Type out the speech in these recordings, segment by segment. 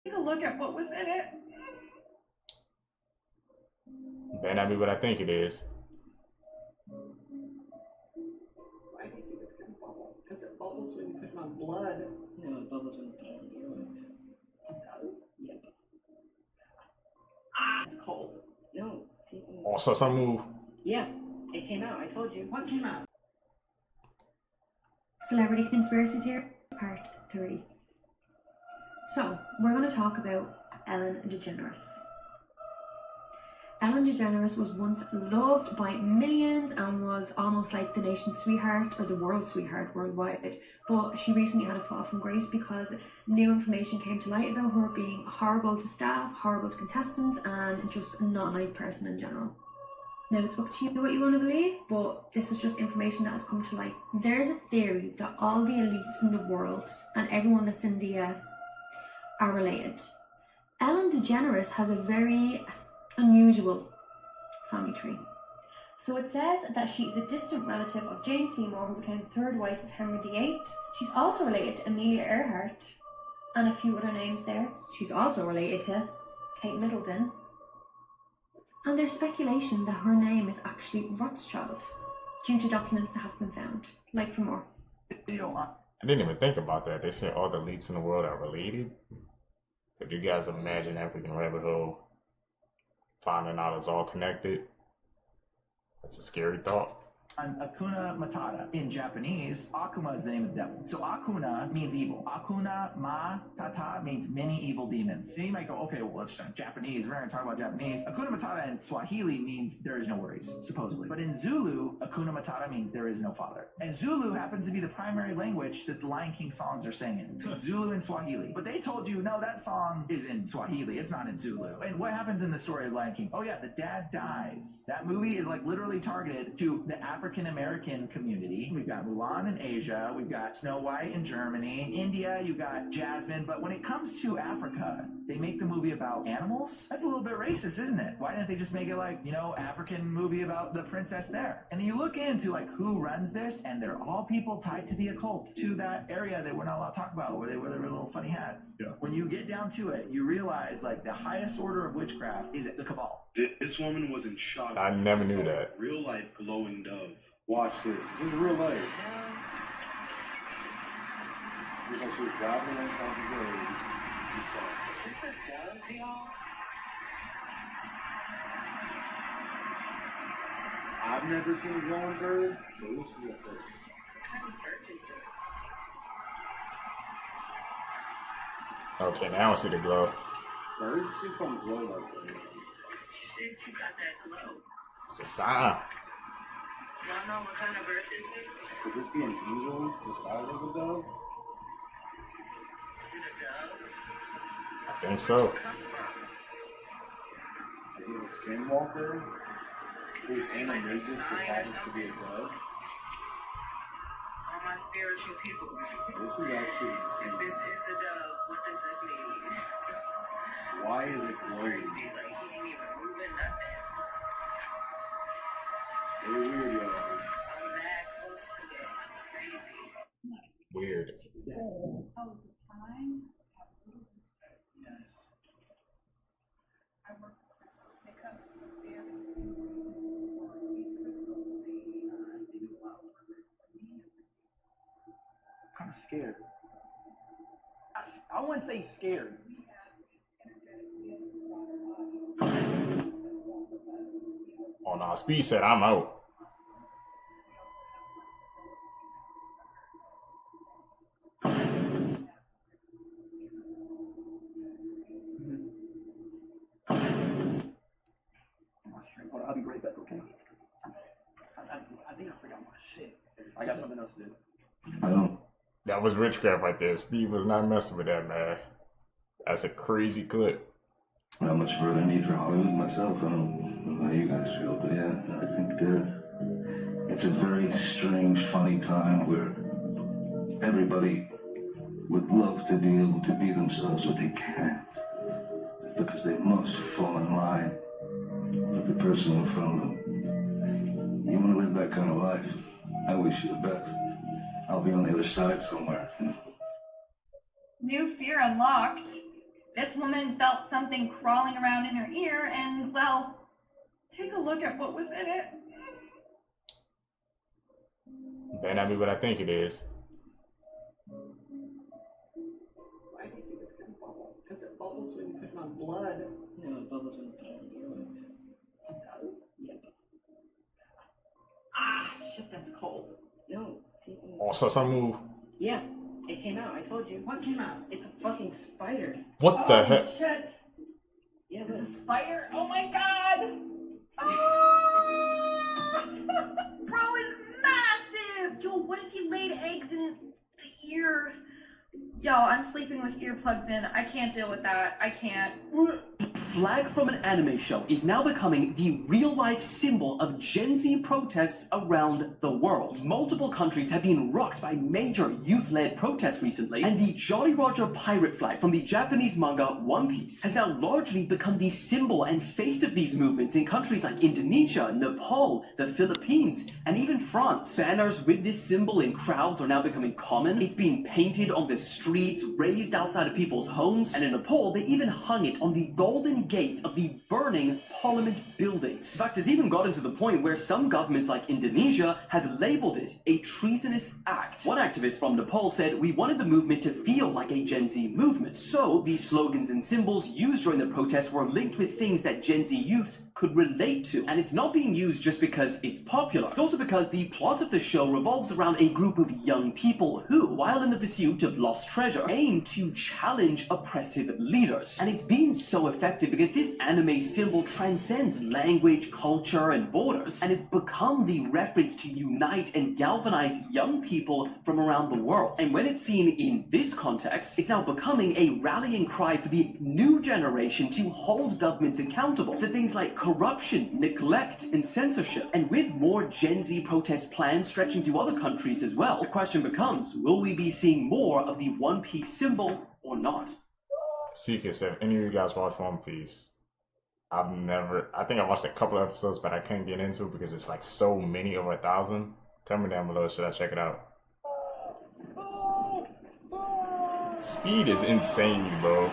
Take a look at what was in it. Better not be what I think it is. I think it was gonna bubble because it bubbles when you put it on blood. No, it bubbles when you put it on urine. It does. Yep. Ah, it's cold. No. See, Also, some move. yeah, it came out. I told you. What came out? Celebrity Conspiracy Theory, Part 3. So, we're going to talk about Ellen DeGeneres. Ellen DeGeneres was once loved by millions and was almost like the nation's sweetheart or the world's sweetheart worldwide. But she recently had a fall from grace because new information came to light about her being horrible to staff, horrible to contestants, and just not a nice person in general. Now, it's up to you what you want to believe, but this is just information that has come to light. There's a theory that all the elites in the world and everyone that's in the are related. Ellen DeGeneres has a very unusual family tree. So it says that she is a distant relative of Jane Seymour, who became the third wife of Henry VIII. She's also related to Amelia Earhart and a few other names there. She's also related to Kate Middleton. And there's speculation that her name is actually Rothschild, due to documents that have been found. Like for more. I didn't even think about that. They say all the elites in the world are related. Could you guys imagine African rabbit hole finding out it's all connected? That's a scary thought. Akuna Matata. In Japanese, Akuma is the name of the devil. So Akuna means evil. Akuna Matata means many evil demons. So you might go, okay, well, let's try Japanese. We're going to talk about Japanese. Akuna Matata in Swahili means there is no worries, supposedly. But in Zulu, Akuna Matata means there is no father. And Zulu happens to be the primary language that the Lion King songs are singing. Zulu and Swahili. But they told you, no, that song is in Swahili. It's not in Zulu. And what happens in the story of Lion King? Oh, yeah, the dad dies. That movie is like literally targeted to the African American community. We've got Mulan in Asia. We've got Snow White in Germany. In India, you've got Jasmine. But when it comes to Africa, they make the movie about animals. That's a little bit racist, isn't it? Why didn't they just make it like, you know, African movie about the princess there? And you look into like who runs this, and they're all people tied to the occult, to that area that we're not allowed to talk about, where they wear their little funny hats. Yeah. When you get down to it, you realize like the highest order of witchcraft is the cabal. This woman was in shock. I never knew that. Real life glowing dove. Watch this. This is real life. Looks like she was driving on top of the road. Is this a dove, y'all? I've never seen a glowing bird, so this is a first. What kind of bird is this? Okay, now I see the glow. Birds just don't glow like that. Shit, you got that glow. It's a sign. Y'all know what kind of bird this is? Could this be an angel disguised as a dove? Is it a dove? I think so. Where'd it come from? Is this a skinwalker? Whose Is it like a animagus sign or decided to be a something? dove? All my spiritual people. This is actually If insane. this is a dove, what does this mean? Why is it This is glowing? crazy. Like, he ain't even moving nothing. Very weird, y'all. I'm that close to it. It's crazy. Weird. Oh, is it time? Yes. I work with crystals. They come they have for these crystals. They do a lot of work for me. Kind of scared. I wouldn't say scared. We have energetic fields throughout our body. Oh no, Speed said I'm out. Hold on, I'll be right back, okay? I think I forgot my shit. I got something else to do. That was witchcraft right there. Speed was not messing with that, man. That's a crazy clip. Not much further need for Hollywood myself. I don't know how you guys feel, but yeah, I think it's a very strange, funny time where everybody would love to be able to be themselves, but they can't because they must fall in line with the person in front of them. You want to live that kind of life? I wish you the best. I'll be on the other side somewhere. New fear unlocked. This woman felt something crawling around in her ear, and, well, take a look at what was in it. Better not be what I think it is. Why do you think it's gonna bubble? Because it bubbles when you put it on blood. No, it bubbles when you put it on the earwax. It does? Yep. Ah, shit, that's cold. No, see? Oh, so some move. Yeah, it came out. I told you. What came out? It's a fucking spider. What the heck? Shit. Yeah, It's look. a spider? Oh my god! Ah! Bro is massive! Yo, what if he laid eggs in the ear? Yo, I'm sleeping with earplugs in. I can't deal with that. I can't. Flag from an anime show is now becoming the real-life symbol of Gen Z protests around the world. Multiple countries have been rocked by major youth-led protests recently, and the Jolly Roger pirate flag from the Japanese manga One Piece has now largely become the symbol and face of these movements in countries like Indonesia, Nepal, the Philippines, and even France. Banners with this symbol in crowds are now becoming common. It's being painted on the streets, raised outside of people's homes, and in Nepal, they even hung it on the golden gate of the burning parliament buildings. In fact, it's even gotten to the point where some governments like Indonesia have labeled it a treasonous act. One activist from Nepal said, "We wanted the movement to feel like a Gen Z movement, so these slogans and symbols used during the protests were linked with things that Gen Z youth could relate to. And it's not being used just because it's popular. It's also because the plot of the show revolves around a group of young people who, while in the pursuit of lost treasure, aim to challenge oppressive leaders. And it's been so effective because this anime symbol transcends language, culture, and borders, and it's become the reference to unite and galvanize young people from around the world. And when it's seen in this context, it's now becoming a rallying cry for the new generation to hold governments accountable for things like corruption, neglect, and censorship. And with more Gen Z protest plans stretching to other countries as well, the question becomes, will we be seeing more of the One Piece symbol or not? Seacrest, have any of you guys watched One Piece? I think I watched a couple of episodes, but I couldn't get into it because it's like so many, over 1,000. Tell me down below, should I check it out? Speed is insane, bro.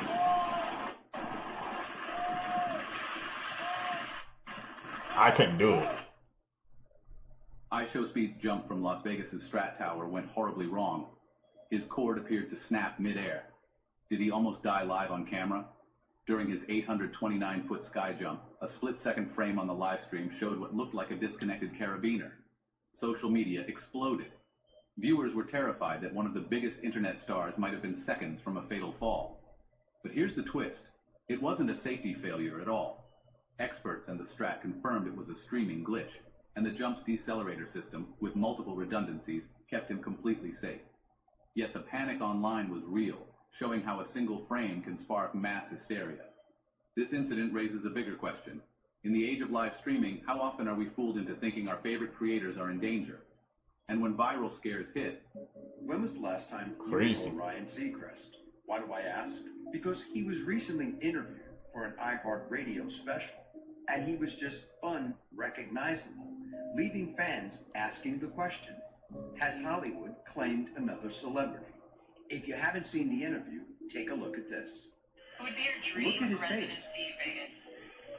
I couldn't do it. IShowSpeed's jump from Las Vegas's Strat Tower went horribly wrong. His cord appeared to snap midair. Did he almost die live on camera? During his 829-foot sky jump, a split-second frame on the live stream showed what looked like a disconnected carabiner. Social media exploded. Viewers were terrified that one of the biggest internet stars might have been seconds from a fatal fall. But here's the twist. It wasn't a safety failure at all. Experts and the Strat confirmed it was a streaming glitch, and the jump's decelerator system, with multiple redundancies, kept him completely safe. Yet the panic online was real, showing how a single frame can spark mass hysteria. This incident raises a bigger question. In the age of live streaming, how often are we fooled into thinking our favorite creators are in danger? And when viral scares hit... When was the last time you saw Ryan Seacrest? Why do I ask? Because he was recently interviewed for an iHeartRadio special, and he was just unrecognizable, leaving fans asking the question, has Hollywood claimed another celebrity? If you haven't seen the interview, take a look at this. Who would be your dream residency Vegas?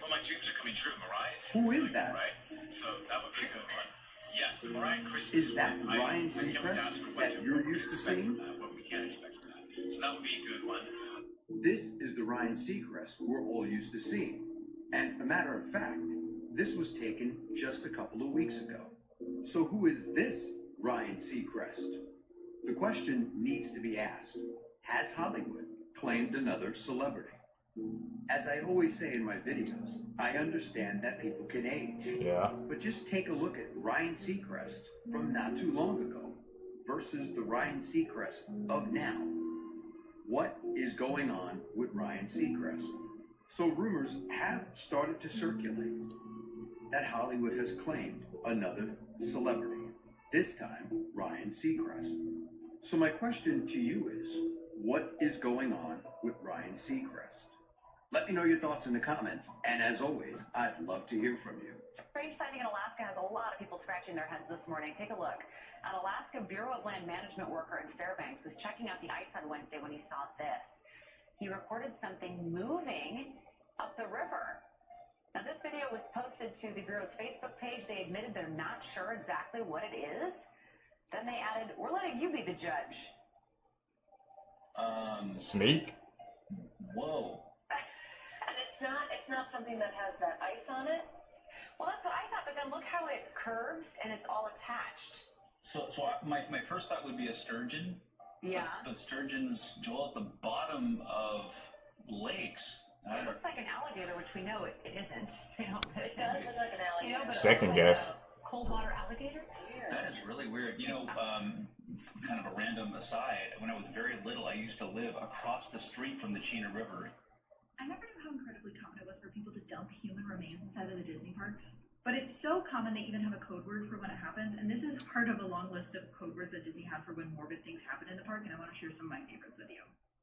Well, my dreams are coming true, Mariah's. Who is that? Right? So that would be a good one. Yes, the Mariah Christmas. Is that Ryan Seacrest that you're used to seeing? What we can expect from that. So that would be a good one. This is the Ryan Seacrest we're all used to seeing. And a matter of fact, this was taken just a couple of weeks ago. So who is this Ryan Seacrest? The question needs to be asked. Has Hollywood claimed another celebrity? As I always say in my videos, I understand that people can age. Yeah. But just take a look at Ryan Seacrest from not too long ago versus the Ryan Seacrest of now. What is going on with Ryan Seacrest? So rumors have started to circulate that Hollywood has claimed another celebrity, this time Ryan Seacrest. So my question to you is, what is going on with Ryan Seacrest? Let me know your thoughts in the comments, and as always, I'd love to hear from you. Strange sighting in Alaska has a lot of people scratching their heads this morning. Take a look. An Alaska Bureau of Land Management worker in Fairbanks was checking out the ice on Wednesday when he saw this. he recorded something moving up the river. Now, this video was posted to the Bureau's Facebook page. They admitted they're not sure exactly what it is. Then they added, "We're letting you be the judge." Snake? Whoa. And it's not something that has that ice on it? Well, that's what I thought, but then look how it curves and it's all attached. My first thought would be a sturgeon. Yeah. But sturgeons, Joel, at the bottom of lakes. It looks like an alligator, which we know it isn't. You know, It does look like an alligator. but Second like guess. a cold water alligator? That is really weird. You know, kind of a random aside, when I was very little, I used to live across the street from the Chena River. I never knew how incredibly common it was for people to dump human remains inside of the Disney parks. But it's so common they even have a code word for when it happens, and this is part of a long list of code words that Disney has for when morbid things happen in the park, and I want to share some of my favorites with you.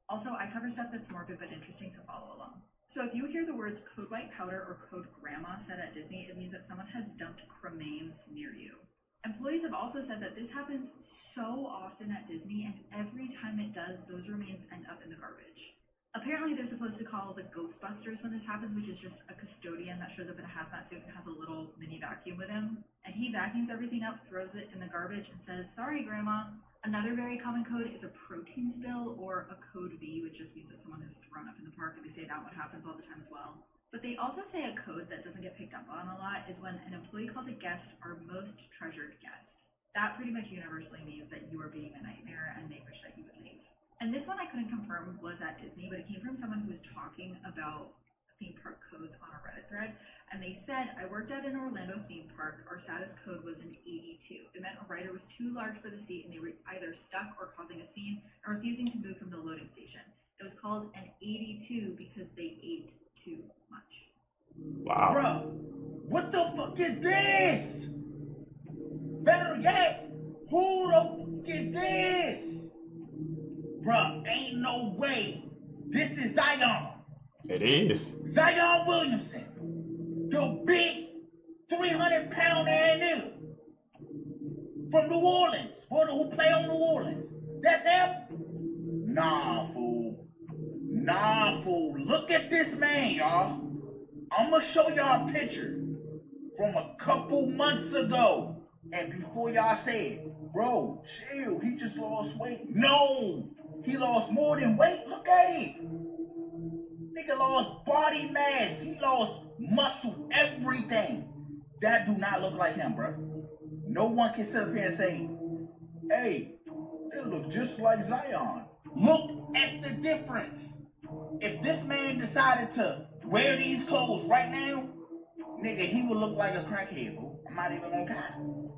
Also, I cover stuff that's morbid but interesting, so follow along. So if you hear the words code white powder or code grandma said at Disney, it means that someone has dumped cremains near you. Employees have also said that this happens so often at Disney, and every time it does, those remains end up in the garbage. Apparently, they're supposed to call the Ghostbusters when this happens, which is just a custodian that shows up in a hazmat suit and has a little mini vacuum with him. And he vacuums everything up, throws it in the garbage, and says, "Sorry, Grandma." Another very common code is a protein spill, or a code V, which just means that someone has thrown up in the park, and they say that one happens all the time as well. But they also say a code that doesn't get picked up on a lot is when an employee calls a guest our most treasured guest. That pretty much universally means that you are being a nightmare and they wish that you would leave. And this one I couldn't confirm was at Disney, but it came from someone who was talking about theme park codes on a Reddit thread. And they said, "I worked at an Orlando theme park. Our saddest code was an 82. It meant a rider was too large for the seat and they were either stuck or causing a scene and refusing to move from the loading station. It was called an 82 because they ate too much." Wow. Bro, what the fuck is this? Better yet, who the fuck is this? Bruh, ain't no way. This is Zion. It is. Zion Williamson. The big 300-pound ass nigga. From New Orleans. Who play on New Orleans? That's him? Nah, fool. Nah, fool. Look at this man, y'all. I'ma show y'all a picture from a couple months ago. And before y'all say it, bro, chill, he just lost weight. No, he lost more than weight. Look at it. Nigga lost body mass. He lost muscle, everything. That do not look like him, bro. No one can sit up here and say, "Hey, it look just like Zion." Look at the difference. If this man decided to wear these clothes right now, nigga, he would look like a crackhead, bro. I'm not even gonna count.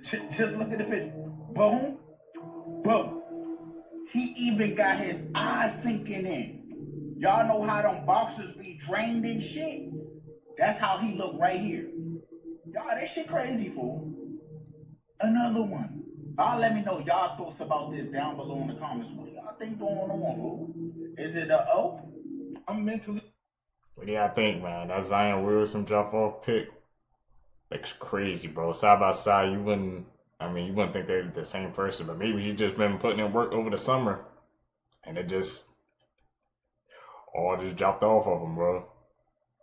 Just look at the picture. Boom. Boom. He even got his eyes sinking in. Y'all know how them boxers be drained and shit? That's how he look right here. Y'all, this shit crazy, fool. Another one. Y'all let me know y'all thoughts about this down below in the comments. What do y'all think going on, fool? Is it a O? I'm mentally... What do y'all think, man? That Zion Williamson drop-off pick looks crazy, bro. Side by side, you wouldn't think they're the same person, but maybe he just been putting in work over the summer, and it just all just dropped off of him, bro.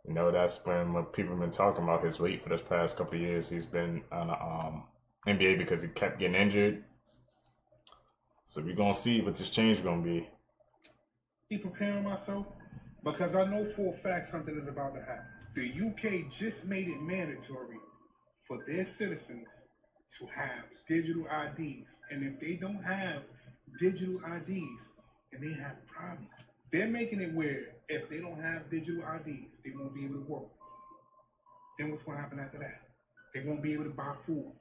You know, that's been what people have been talking about, his weight for this past couple of years. He's been on the NBA because he kept getting injured. So we're going to see what this change is going to be. Preparing myself because I know for a fact something is about to happen. The UK just made it mandatory for their citizens to have digital IDs. And if they don't have digital IDs, then they have a problem. They're making it where if they don't have digital IDs, they won't be able to work. Then what's going to happen after that? They won't be able to buy food.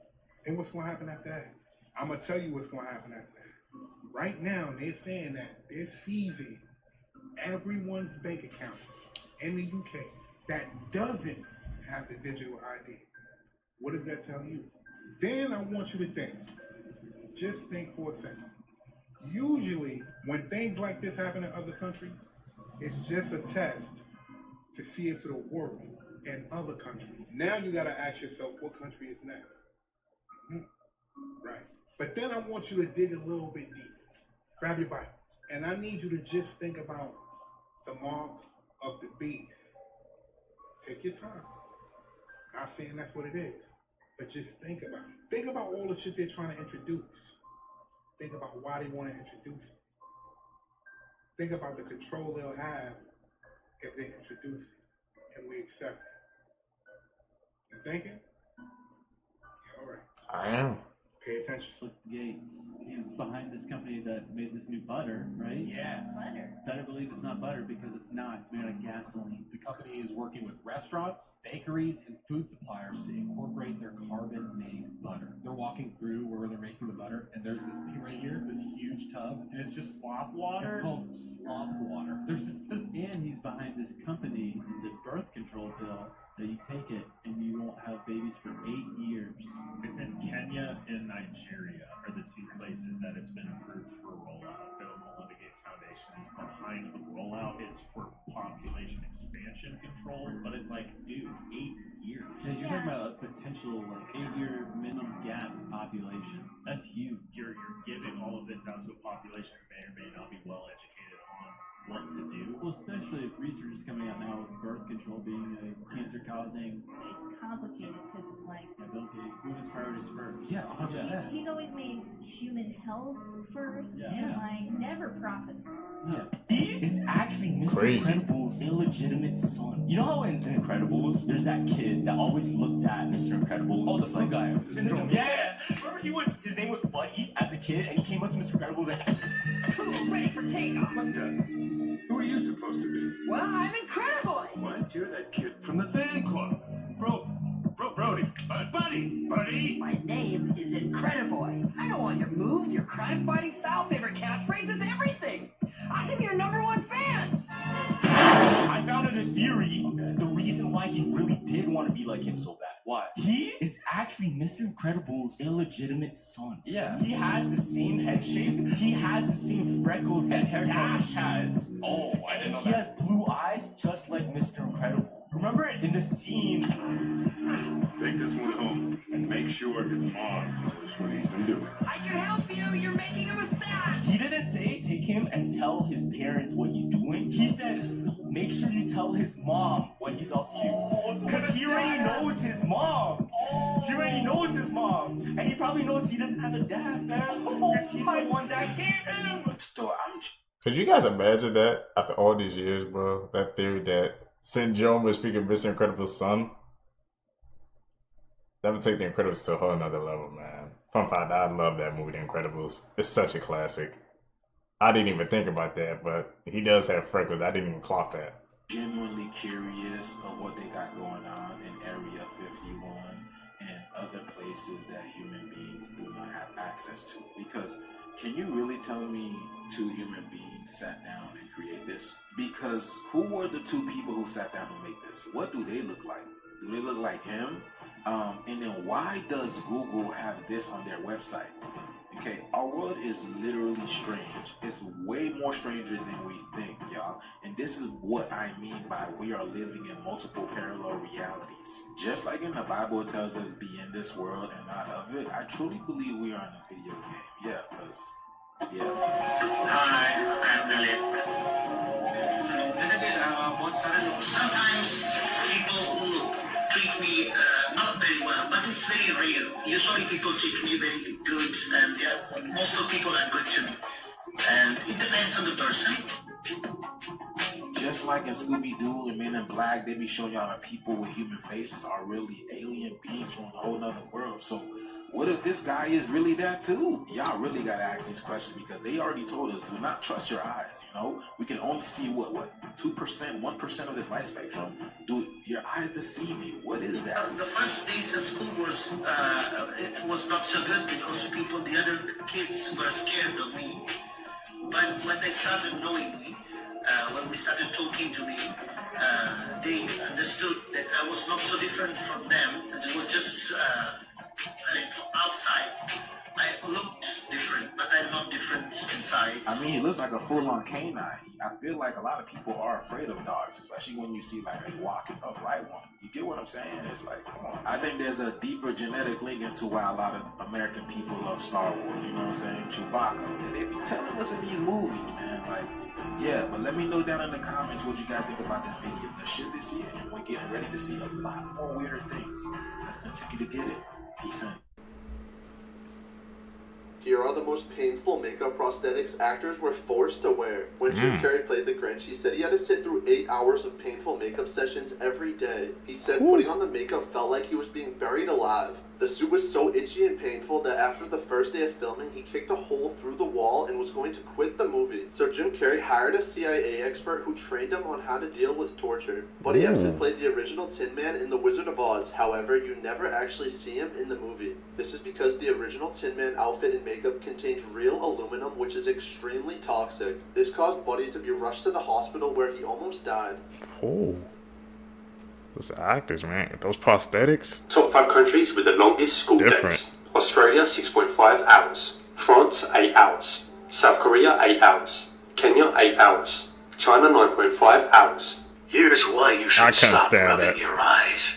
Then what's going to happen after that? I'm going to tell you what's going to happen after that. Right now, they're saying that they're seizing everyone's bank account in the UK that doesn't have the digital ID. What does that tell you? Then I want you to think. Just think for a second. Usually, when things like this happen in other countries, it's just a test to see if it'll work in other countries. Now you gotta ask yourself, what country is next? Right. But then I want you to dig a little bit deeper. Grab your Bible. And I need you to just think about the mark of the beast. Take your time. Not saying that's what it is, but just think about all the shit they're trying to introduce. Think about why they want to introduce it. Think about the control they'll have if they introduce it and we accept it. You thinking? Yeah, all right. I am. Pay attention. Flip the gates. He's behind this company that made this new butter, right? Yeah. Butter. Better believe it's not butter because it's not. It's made out of gasoline. The company is working with restaurants, bakeries, and food suppliers to incorporate their carbon-made butter. They're walking through where they're making the butter, and there's this thing right here, this huge tub, and it's just slop water. It's called slop water. There's just this, and he's behind this company. It's a birth control pill that you take it and you won't have babies for 8 years. It's in Kenya and Nigeria are the two places that it's been approved for rollout. Bill and Melinda Gates Foundation is behind the rollout. It's for population expansion control, but it's like, dude, 8 years. Yeah, you're talking about a potential like 8-year minimum gap population. That's huge. You're giving all of this out to a population who may or may not be well educated on what to do. Well, especially if research is coming out now with birth control being a cancer-causing. It's complicated because it's like. Yeah, Bill Gates, who his priorities first? Yeah, 100%. He's always made human health first and like never profit. Yeah. He is actually Mr. Incredible's illegitimate son. You know how in Incredibles, there's that kid that always looked at Mr. Incredible. Oh, the flu guy. Syndrome. Yeah. Remember his name was Buddy as a kid, and he came up to Mr. Incredible like, Ready for takeoff. Who are you supposed to be? Well, I'm Incredible. What? You're that kid from the fan club. Brody. Buddy. My name is Incredible. I know all your moves, your crime-fighting style, favorite catchphrases, everything. I am your #1 fan. I found out a theory. The reason why he really did want to be like him so bad. Why? He is actually Mr. Incredible's illegitimate son. Yeah. He has the same head shape. He has the same freckles that Dash has. Oh, I didn't know He that. has blue eyes just like Mr. Incredible. Remember in the scene? Take this one home and make sure his mom knows what he's been doing. I can help you. You're making a mistake. He didn't say take him and tell his parents what he's doing. He said make sure you tell his mom what he's up to. Because he already knows his mom. He already knows his mom. And he probably knows he doesn't have a dad, man. Because he's the one that gave him. So Could you guys imagine that after all these years, bro? That theory that Syndrome was speaking of Mr. Incredible's son? That would take The Incredibles to a whole nother level, man. Fun fact, I love that movie, The Incredibles. It's such a classic. I didn't even think about that, but he does have freckles. I didn't even clock that. Genuinely curious of what they got going on in Area 51 and other places that human beings do not have access to. Because can you really tell me 2 human beings sat down and create this? Because who were the 2 people who sat down to make this? What do they look like? Do they look like him? And then why does Google have this on their website? Okay, our world is literally strange. It's way more stranger than we think, y'all. And this is what I mean by we are living in multiple parallel realities. Just like in the Bible it tells us be in this world and not of it, I truly believe we are in a video game. Yeah, because, Hi, I'm Elliot. Sometimes people who treat me not very well, but it's very rare. Usually people treat me very good, and yeah, most of people are good to me. And it depends on the person. just like in Scooby-Doo and Men in Black, they be showing y'all that people with human faces are really alien beings from a whole nother world. So what if this guy is really that too? Y'all really gotta ask these questions because they already told us, do not trust your eyes, you know? We can only see what 2%, 1% of this light spectrum. Do your eyes deceive you? What is that? The first days at school was, it was not so good because the other kids were scared of me. But when they started knowing me, when we started talking to me, they understood that I was not so different from them. That it was just outside. I looked different, but I'm not different inside. I mean, he looks like a full-on canine. I feel like a lot of people are afraid of dogs, especially when you see like a walking upright one. You get what I'm saying? It's like, come on. I think there's a deeper genetic link into why a lot of American people love Star Wars. You know what I'm saying? Chewbacca. They be telling us in these movies, man. Like, Yeah, but let me know down in the comments what you guys think about this video. Let's share this here, and we're getting ready to see a lot more weirder things. Let's continue to get it. Peace out. Here are the most painful makeup prosthetics actors were forced to wear. When Jim Carrey played the Grinch, he said he had to sit through 8 hours of painful makeup sessions every day. He said putting on the makeup felt like he was being buried alive. The suit was so itchy and painful that after the first day of filming, he kicked a hole through the wall and was going to quit the movie. So Jim Carrey hired a CIA expert who trained him on how to deal with torture. Buddy Ebsen played the original Tin Man in The Wizard of Oz. However, you never actually see him in the movie. This is because the original Tin Man outfit and makeup contained real aluminum, which is extremely toxic. This caused Buddy to be rushed to the hospital where he almost died. Oh. Those actors, man. Those prosthetics. Top 5 countries with the longest school days. Australia 6.5 hours. France 8 hours. South Korea 8 hours. Kenya 8 hours. China 9.5 hours. Here's why you should stop rubbing that. your eyes.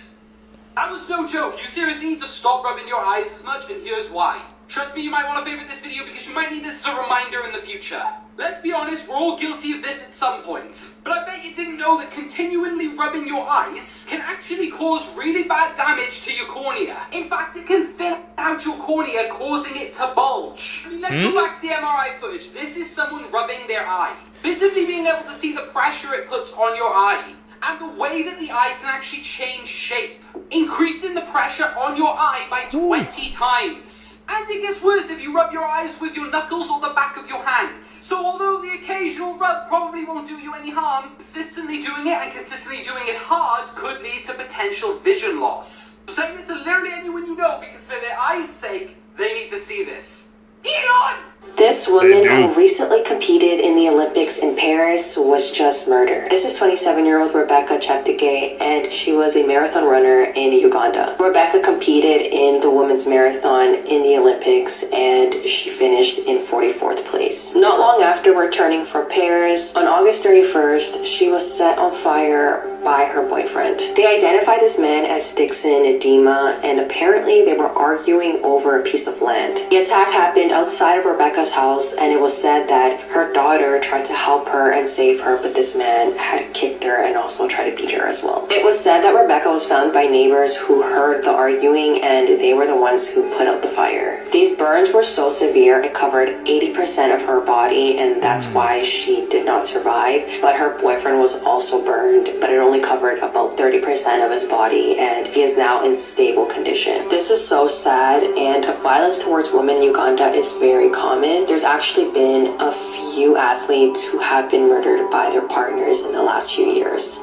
That was no joke. You seriously need to stop rubbing your eyes as much, and here's why. Trust me, you might want to favorite this video because you might need this as a reminder in the future. Let's be honest, we're all guilty of this at some point. But I bet you didn't know that continually rubbing your eyes can actually cause really bad damage to your cornea. In fact, it can thin out your cornea, causing it to bulge. I mean, let's go back to the MRI footage. This is someone rubbing their eye, visibly being able to see the pressure it puts on your eye, and the way that the eye can actually change shape, increasing the pressure on your eye by 20 times. And it gets worse if you rub your eyes with your knuckles or the back of your hands. So although the occasional rub probably won't do you any harm, consistently doing it and consistently doing it hard could lead to potential vision loss. So saying this to literally anyone you know because for their eyes' sake, they need to see this. Elon! This woman who recently competed in the Olympics in Paris was just murdered. This is 27-year-old Rebecca Cheptegei, and she was a marathon runner in Uganda. Rebecca competed in the women's marathon in the Olympics, and she finished in 44th place. Not long after returning from Paris, on August 31st, she was set on fire by her boyfriend. They identified this man as Dixon Edema, and apparently they were arguing over a piece of land. The attack happened outside of Rebecca's house, and it was said that her daughter tried to help her and save her, but this man had kicked her and also tried to beat her as well. It was said that Rebecca was found by neighbors who heard the arguing, and they were the ones who put out the fire. These burns were so severe it covered 80% of her body, and that's why she did not survive. But her boyfriend was also burned, but it only covered about 30% of his body, and he is now in stable condition. This is so sad, and violence towards women in Uganda is very common. There's actually been a few athletes who have been murdered by their partners in the last few years.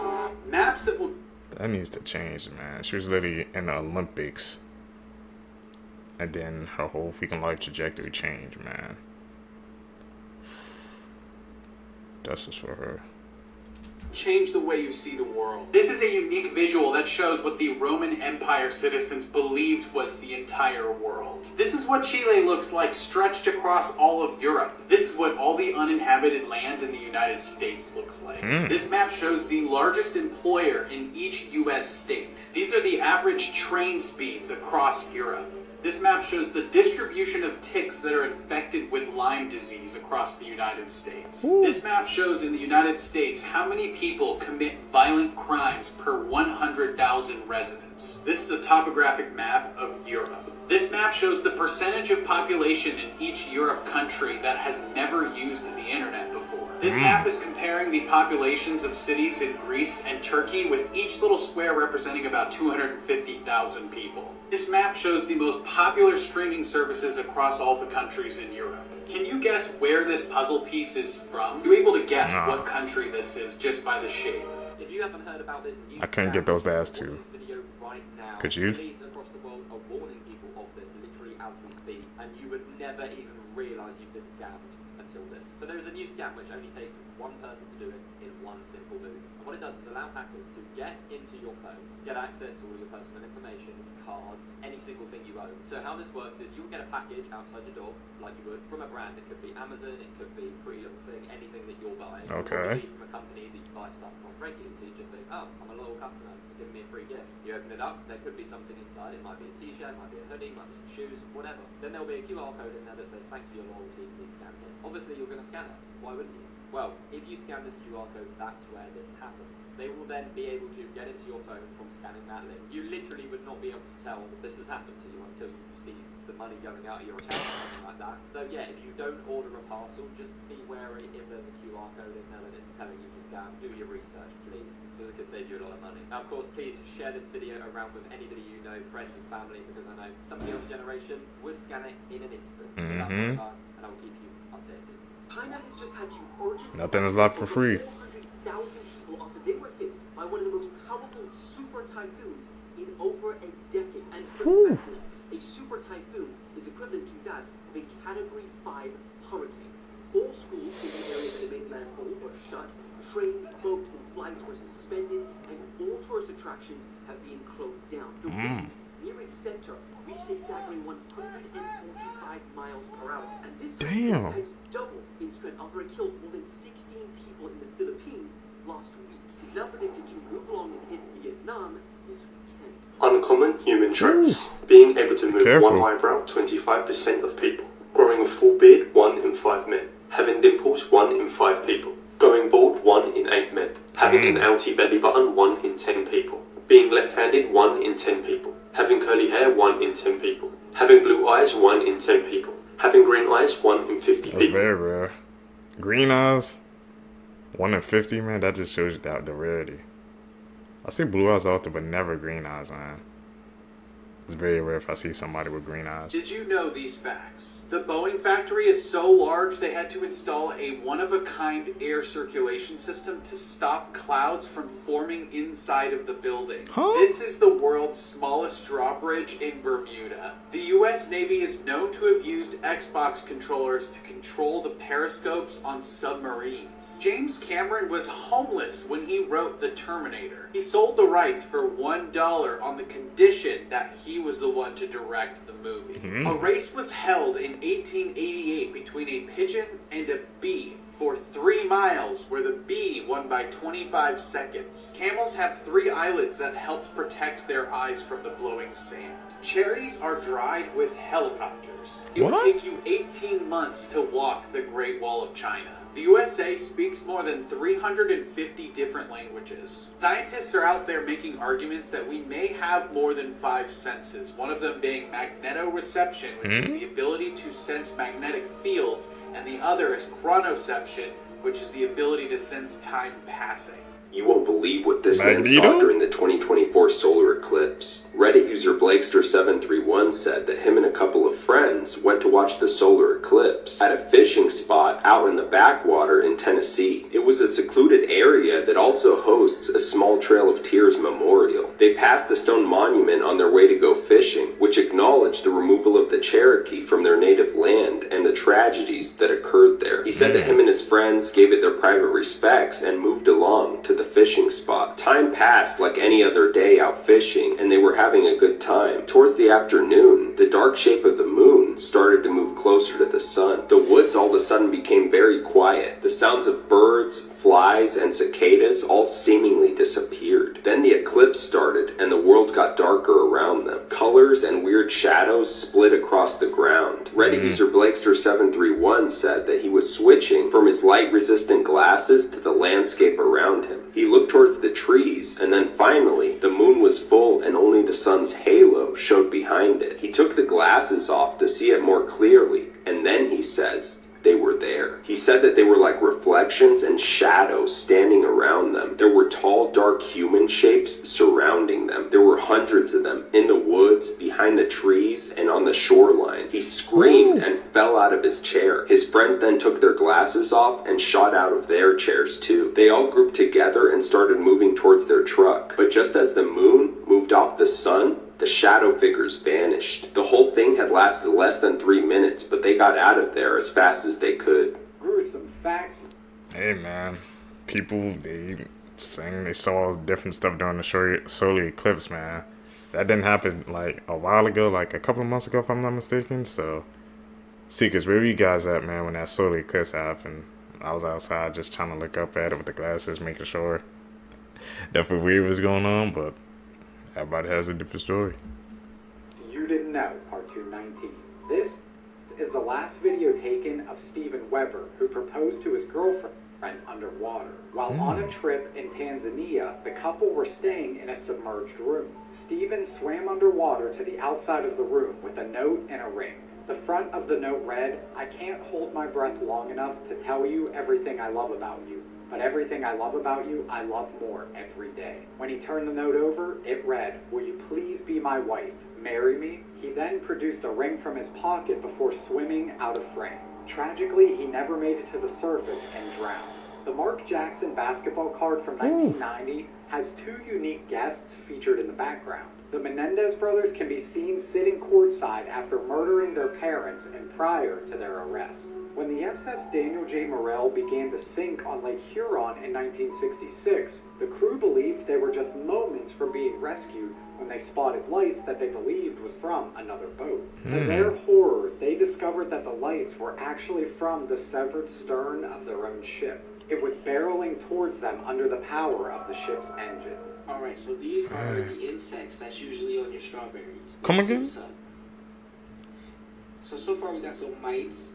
Maps that will... That needs to change, man. She was literally in the Olympics, and then her whole freaking life trajectory changed, man. That's just for her. Change the way you see the world. This is a unique visual that shows what the Roman Empire citizens believed was the entire world. This is what Chile looks like stretched across all of Europe. This is what all the uninhabited land in the United States looks like. This map shows the largest employer in each US state. These are the average train speeds across Europe. This map shows the distribution of ticks that are infected with Lyme disease across the United States. This map shows in the United States how many people commit violent crimes per 100,000 residents. This is a topographic map of Europe. This map shows the percentage of population in each Europe country that has never used the internet before. This map is comparing the populations of cities in Greece and Turkey with each little square representing about 250,000 people. This map shows the most popular streaming services across all the countries in Europe. Can you guess where this puzzle piece is from? You're able to guess what country this is just by the shape. If you haven't heard about this, I couldn't get those last two. Could you? Police across the world are warning people of this literally as we speak, and you would never even realize you've been scammed until this. But there is a new scam which only takes one person to do it in one simple move. And what it does is allow hackers to get into your phone, get access to all your personal information, cards, any single thing you own. So how this works is you'll get a package outside your door, like you would from a brand. It could be Amazon, it could be Pretty Little Thing, anything that you're buying. Okay. It could be from a company that you buy stuff from regularly, so you just think, oh, I'm a loyal customer, give me a free gift. You open it up, there could be something inside. It might be a t-shirt, it might be a hoodie, it might be some shoes, whatever. Then there'll be a QR code in there that says, thanks for your loyalty, please scan here. Obviously you're going to scan it. Why wouldn't you? Well, if you scan this QR code, that's where this happens. They will then be able to get into your phone from scanning that link. You literally would not be able to tell that this has happened to you until you see the money going out of your account or something like that. So yeah, if you don't order a parcel, just be wary if there's a QR code in there that it's telling you to scan. Do your research, please, because it could save you a lot of money. Now, of course, please share this video around with anybody you know, friends and family, because I know some of the older generation would scan it in an instant. Without more time, and I will keep you updated. China has just had to urgently Nothing is left for free. 400,000 people after they were hit by one of the most powerful super typhoons in over a decade. And for perspective, a super typhoon is equivalent to that of a Category 5 hurricane. All schools in the area that made landfall were shut. Trains, boats, and flights were suspended, and all tourist attractions have been closed down. The winds near its center reached a staggering 145 miles per hour, and this typhoon has doubled in strength after it killed more than 16 people in the Philippines last week. It's now predicted to move along and hit Vietnam this weekend. Uncommon human traits. Being able to move one eyebrow, 25% of people. Growing a full beard, 1 in 5 men. Having dimples, 1 in 5 people. Going bald, 1 in 8 men. Having an outy belly button, 1 in 10 people. Being left-handed, 1 in 10 people. Having curly hair, 1 in 10 people. Having blue eyes, 1 in 10 people. Having green eyes, 1 in 50 people. That's very rare. Green eyes, 1 in 50, man. That just shows you that the rarity. I see blue eyes often, but never green eyes, man. It's very rare if I see somebody with green eyes. Did you know these facts? The Boeing factory is so large they had to install a one-of-a-kind air circulation system to stop clouds from forming inside of the building. This is the world's smallest drawbridge in Bermuda. The US Navy is known to have used Xbox controllers to control the periscopes on submarines. James Cameron was homeless when he wrote The Terminator. He sold the rights for $1 on the condition that he was the one to direct the movie. A race was held in 1888 between a pigeon and a bee for 3 miles, where the bee won by 25 seconds. Camels have 3 eyelids that helps protect their eyes from the blowing sand. Cherries are dried with helicopters. It would take you 18 months to walk the Great Wall of China. The USA speaks more than 350 different languages. Scientists are out there making arguments that we may have more than 5 senses, one of them being magnetoreception, which is the ability to sense magnetic fields, and the other is chronoception, which is the ability to sense time passing. You won't believe what this man saw during the 2024 solar eclipse. Reddit user Blakester731 said that him and a couple of friends went to watch the solar eclipse at a fishing spot out in the backwater in Tennessee. It was a secluded area that also hosts a small Trail of Tears memorial. They passed the stone monument on their way to go fishing, which acknowledged the removal of the Cherokee from their native land and the tragedies that occurred there. He said that him and his friends gave it their private respects and moved along to the fishing spot. Time passed like any other day out fishing, and they were having a good time. Towards the afternoon, the dark shape of the moon started to move closer to the sun. The woods all of a sudden became very quiet. The sounds of birds, flies, and cicadas all seemingly disappeared. Then the eclipse started, and the world got darker around them. Colors and weird shadows split across the ground. Reddit user Blakester731 said that he was switching from his light-resistant glasses to the landscape around him. He looked towards the trees, and then finally, the moon was full and only the sun's halo showed behind it. He took the glasses off to see it more clearly, and then he says, they were there. He said that they were like reflections and shadows standing around them. There were tall, dark human shapes surrounding them. There were hundreds of them in the woods, behind the trees, and on the shoreline. He screamed and fell out of his chair. His friends then took their glasses off and shot out of their chairs too. They all grouped together and started moving towards their truck. But just as the moon moved off the sun, the shadow figures vanished. The whole thing had lasted less than 3 minutes, but they got out of there as fast as they could. Gruesome facts. Hey man, people, they saying they saw different stuff during the solar eclipse, man. That didn't happen like a while ago, like a couple of months ago if I'm not mistaken. So, Seacrest, where were you guys at, man, when that solar eclipse happened? I was outside just trying to look up at it with the glasses, making sure nothing weird was going on, but everybody has a different story. You didn't know, part 219. This is the last video taken of Steven Weber, who proposed to his girlfriend friend underwater. While on a trip in Tanzania, the couple were staying in a submerged room. Steven swam underwater to the outside of the room with a note and a ring. The front of the note read, "I can't hold my breath long enough to tell you everything I love about you. But everything I love about you, I love more every day." When he turned the note over, it read, "Will you please be my wife? Marry me?" He then produced a ring from his pocket before swimming out of frame. Tragically, he never made it to the surface and drowned. The Mark Jackson basketball card from 1990 has two unique guests featured in the background. The Menendez brothers can be seen sitting courtside after murdering their parents and prior to their arrest. When the SS Daniel J. Morrell began to sink on Lake Huron in 1966, the crew believed they were just moments from being rescued when they spotted lights that they believed was from another boat. To their horror, they discovered that the lights were actually from the severed stern of their own ship. It was barreling towards them under the power of the ship's engine. Alright, so these are the insects that's usually on your strawberries. Come again? So far we got some mites.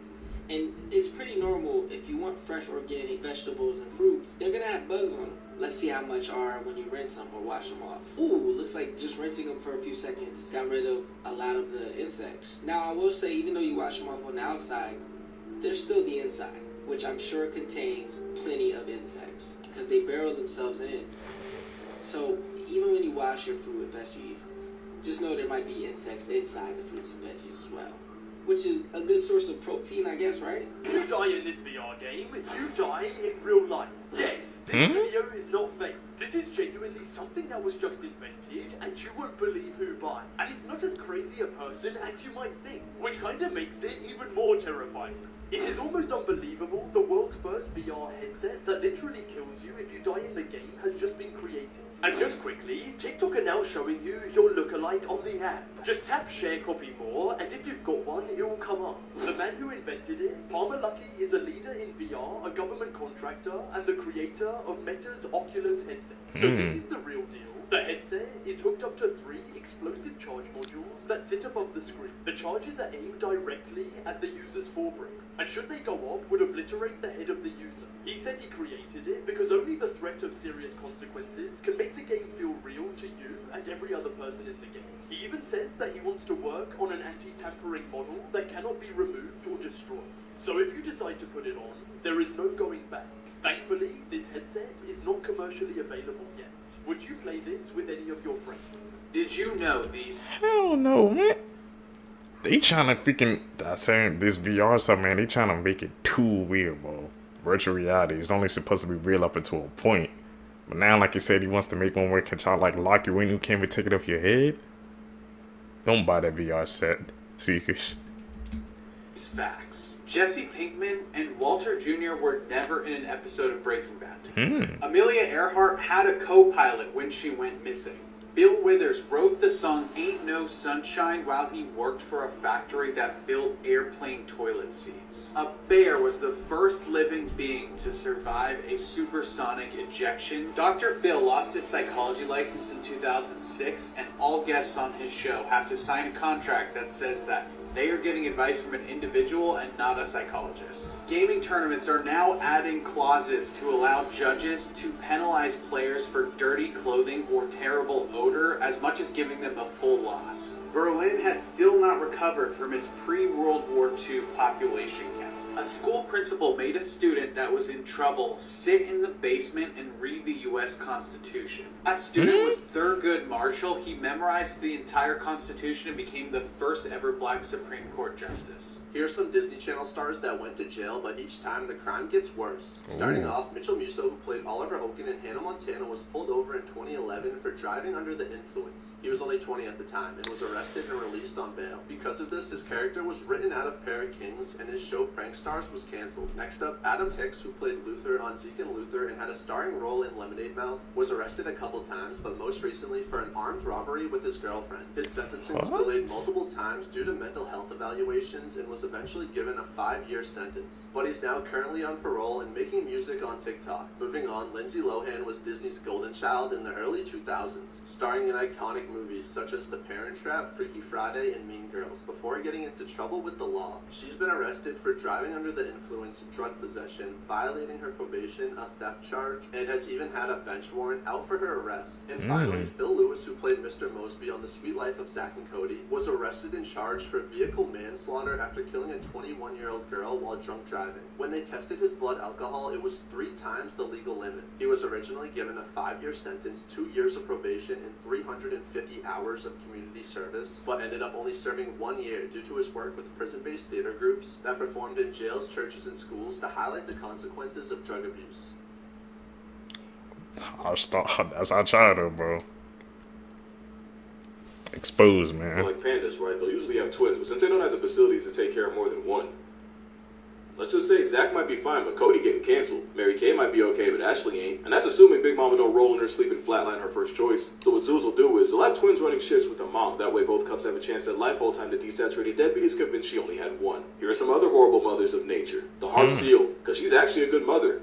And it's pretty normal if you want fresh organic vegetables and fruits, they're gonna have bugs on them. Let's see how much are when you rinse them or wash them off. Ooh, looks like just rinsing them for a few seconds got rid of a lot of the insects. Now I will say, even though you wash them off on the outside, there's still the inside, which I'm sure contains plenty of insects because they burrow themselves in. So even when you wash your fruit and veggies, just know there might be insects inside the fruits and veggies as well. Which is a good source of protein, I guess, right? You die in this VR game, you die in real life. Yes, this video is not fake. This is genuinely something that was just invented, and you won't believe who by. And it's not as crazy a person as you might think, which kind of makes it even more terrifying. It is almost unbelievable the world's first VR headset that literally kills you if you die in the game has just been created. And just quickly, TikTok are now showing you your lookalike on the app. Just tap share copy more, and if you've got one, it will come up. The man who invented it, Palmer Luckey, is a leader in VR, a government contractor, and the creator of Meta's Oculus headset. So this is the real deal. The headset is hooked up to 3 explosive charge modules that sit above the screen. The charges are aimed directly at the user's forebrain, and should they go off, would obliterate the head of the user. He said he created it because only the threat of serious consequences can make the game feel real to you and every other person in the game. He even says that he wants to work on an anti-tampering model that cannot be removed or destroyed. So if you decide to put it on, there is no going back. Thankfully, this headset is not commercially available yet. Would you play this with any of your friends? Did you know these? Hell no, man. They trying to freaking, that's saying this VR stuff, man, they trying to make it too weird, bro. Virtual reality is only supposed to be real up until a point. But now, like you said, he wants to make one where can try to like lock you in, you can't even take it off your head. Don't buy that VR set, Seacrest. Facts. Jesse Pinkman and Walter Jr. were never in an episode of Breaking Bad. Amelia Earhart had a co-pilot when she went missing. Bill Withers wrote the song Ain't No Sunshine while he worked for a factory that built airplane toilet seats. A bear was the first living being to survive a supersonic ejection. Dr. Phil lost his psychology license in 2006, and all guests on his show have to sign a contract that says that they are getting advice from an individual and not a psychologist. Gaming tournaments are now adding clauses to allow judges to penalize players for dirty clothing or terrible odor as much as giving them a full loss. Berlin has still not recovered from its pre-World War II population count. A school principal made a student that was in trouble sit in the basement and read the U.S. Constitution. That student was Thurgood Marshall. He memorized the entire Constitution and became the first ever black Supreme Court justice. Here are some Disney Channel stars that went to jail, but each time the crime gets worse. Starting off, Mitchell Musso, who played Oliver Oaken in Hannah Montana, was pulled over in 2011 for driving under the influence. He was only 20 at the time and was arrested and released on bail. Because of this, his character was written out of Pair of Kings, and his show Prank Stars was canceled. Next up, Adam Hicks, who played Luther on Zeke and Luther and had a starring role in Lemonade Mouth, was arrested a couple times, but most recently for an armed robbery with his girlfriend. His sentencing was delayed multiple times due to mental health evaluations and was eventually given a 5-year sentence. But he's now currently on parole and making music on TikTok. Moving on, Lindsay Lohan was Disney's golden child in the early 2000s, starring in iconic movies such as The Parent Trap, Freaky Friday, and Mean Girls, before getting into trouble with the law. She's been arrested for driving under the influence, drug possession, violating her probation, a theft charge, and has even had a bench warrant out for her arrest. And finally, Phil Lewis, who played Mr. Mosby on The Sweet Life of Zack and Cody, was arrested and charged for vehicle manslaughter after killing a 21-year-old girl while drunk driving. When they tested his blood alcohol, it was 3 times the legal limit. He was originally given a 5-year sentence, 2 years of probation, and 350 hours of community service, but ended up only serving 1 year due to his work with prison-based theater groups that performed in jails, churches, and schools to highlight the consequences of drug abuse. That's our childhood, bro. Exposed, man. Like pandas, right? They'll usually have twins, but since they don't have the facilities to take care of more than one, let's just say Zach might be fine, but Cody getting canceled. Mary Kay might be okay, but Ashley ain't. And that's assuming Big Mama don't roll in her sleep and flatline her first choice. So what Zoos will do is they'll have twins running shifts with their mom. That way both cubs have a chance at life. Whole time the desaturated deadbeat is convinced she only had one. Here are some other horrible mothers of nature. The harp seal, because she's actually a good mother.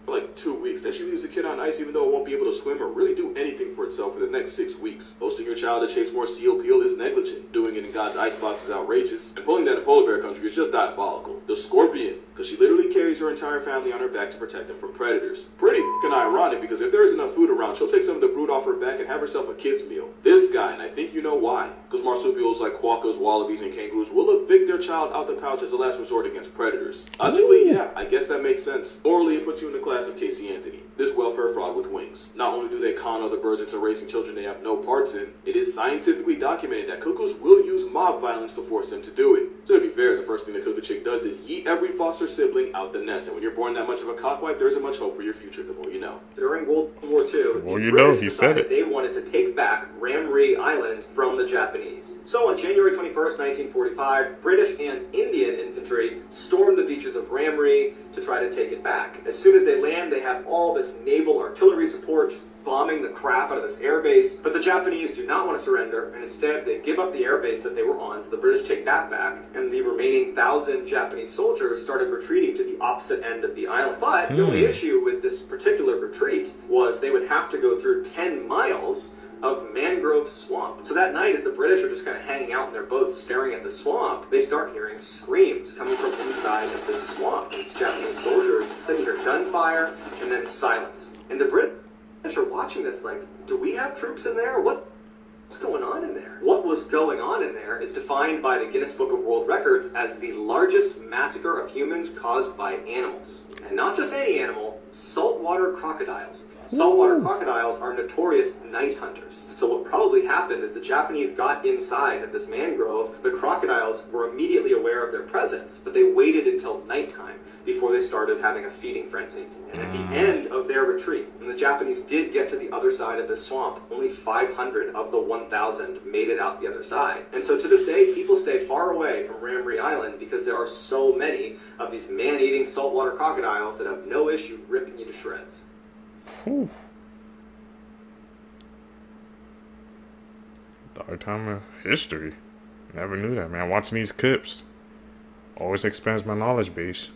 For like 2 weeks. Then she leaves the kid on ice even though it won't be able to swim or really do anything for itself for the next 6 weeks. Posting your child to chase more seal peel is negligent. Doing it in God's icebox is outrageous. And pulling that in polar bear country is just diabolical. The scorpion, because she literally carries her entire family on her back to protect them from predators. Pretty f***ing ironic, because if there is enough food around, she'll take some of the brood off her back and have herself a kid's meal. This guy, and I think you know why, because marsupials like quokkas, wallabies, and kangaroos will evict their child out the pouch as a last resort against predators. Logically, yeah, I guess that makes sense. Morally, it puts you in the class of Casey Anthony. This welfare fraud with wings. Not only do they con other birds into raising children they have no parts in, it is scientifically documented that cuckoos will use mob violence to force them to do it. So to be fair, the first thing the cuckoo chick does is yeet every foster sibling out the nest. And when you're born that much of a cockwife, there isn't much hope for your future, the more you know. During World War II, well, you know, he said it. They wanted to take back Ramree Island from the Japanese. So on January 21st, 1945, British and Indian infantry stormed the beaches of Ramree to try to take it back. As soon as they land, they have all this naval artillery support bombing the crap out of this airbase, but the Japanese do not want to surrender, and instead they give up the airbase that they were on, so the British take that back, and the remaining 1,000 Japanese soldiers started retreating to the opposite end of the island. But the only issue with this particular retreat was they would have to go through 10 miles of mangrove swamp. So that night, as the British are just kind of hanging out in their boats staring at the swamp, they start hearing screams coming from inside of this swamp. It's Japanese soldiers. They hear gunfire, and then silence. And the British are watching this like, do we have troops in there? What's going on in there? What was going on in there is defined by the Guinness Book of World Records as the largest massacre of humans caused by animals. And not just any animal, saltwater crocodiles. Saltwater crocodiles are notorious night hunters. So what probably happened is the Japanese got inside of this mangrove. The crocodiles were immediately aware of their presence, but they waited until nighttime before they started having a feeding frenzy. And at the end of their retreat, when the Japanese did get to the other side of this swamp, only 500 of the 1,000 made it out the other side. And so to this day, people stay far away from Ramree Island because there are so many of these man-eating saltwater crocodiles that have no issue ripping you to shreds. Whew. Dark time of history. Never knew that, man. Watching these clips always expands my knowledge base.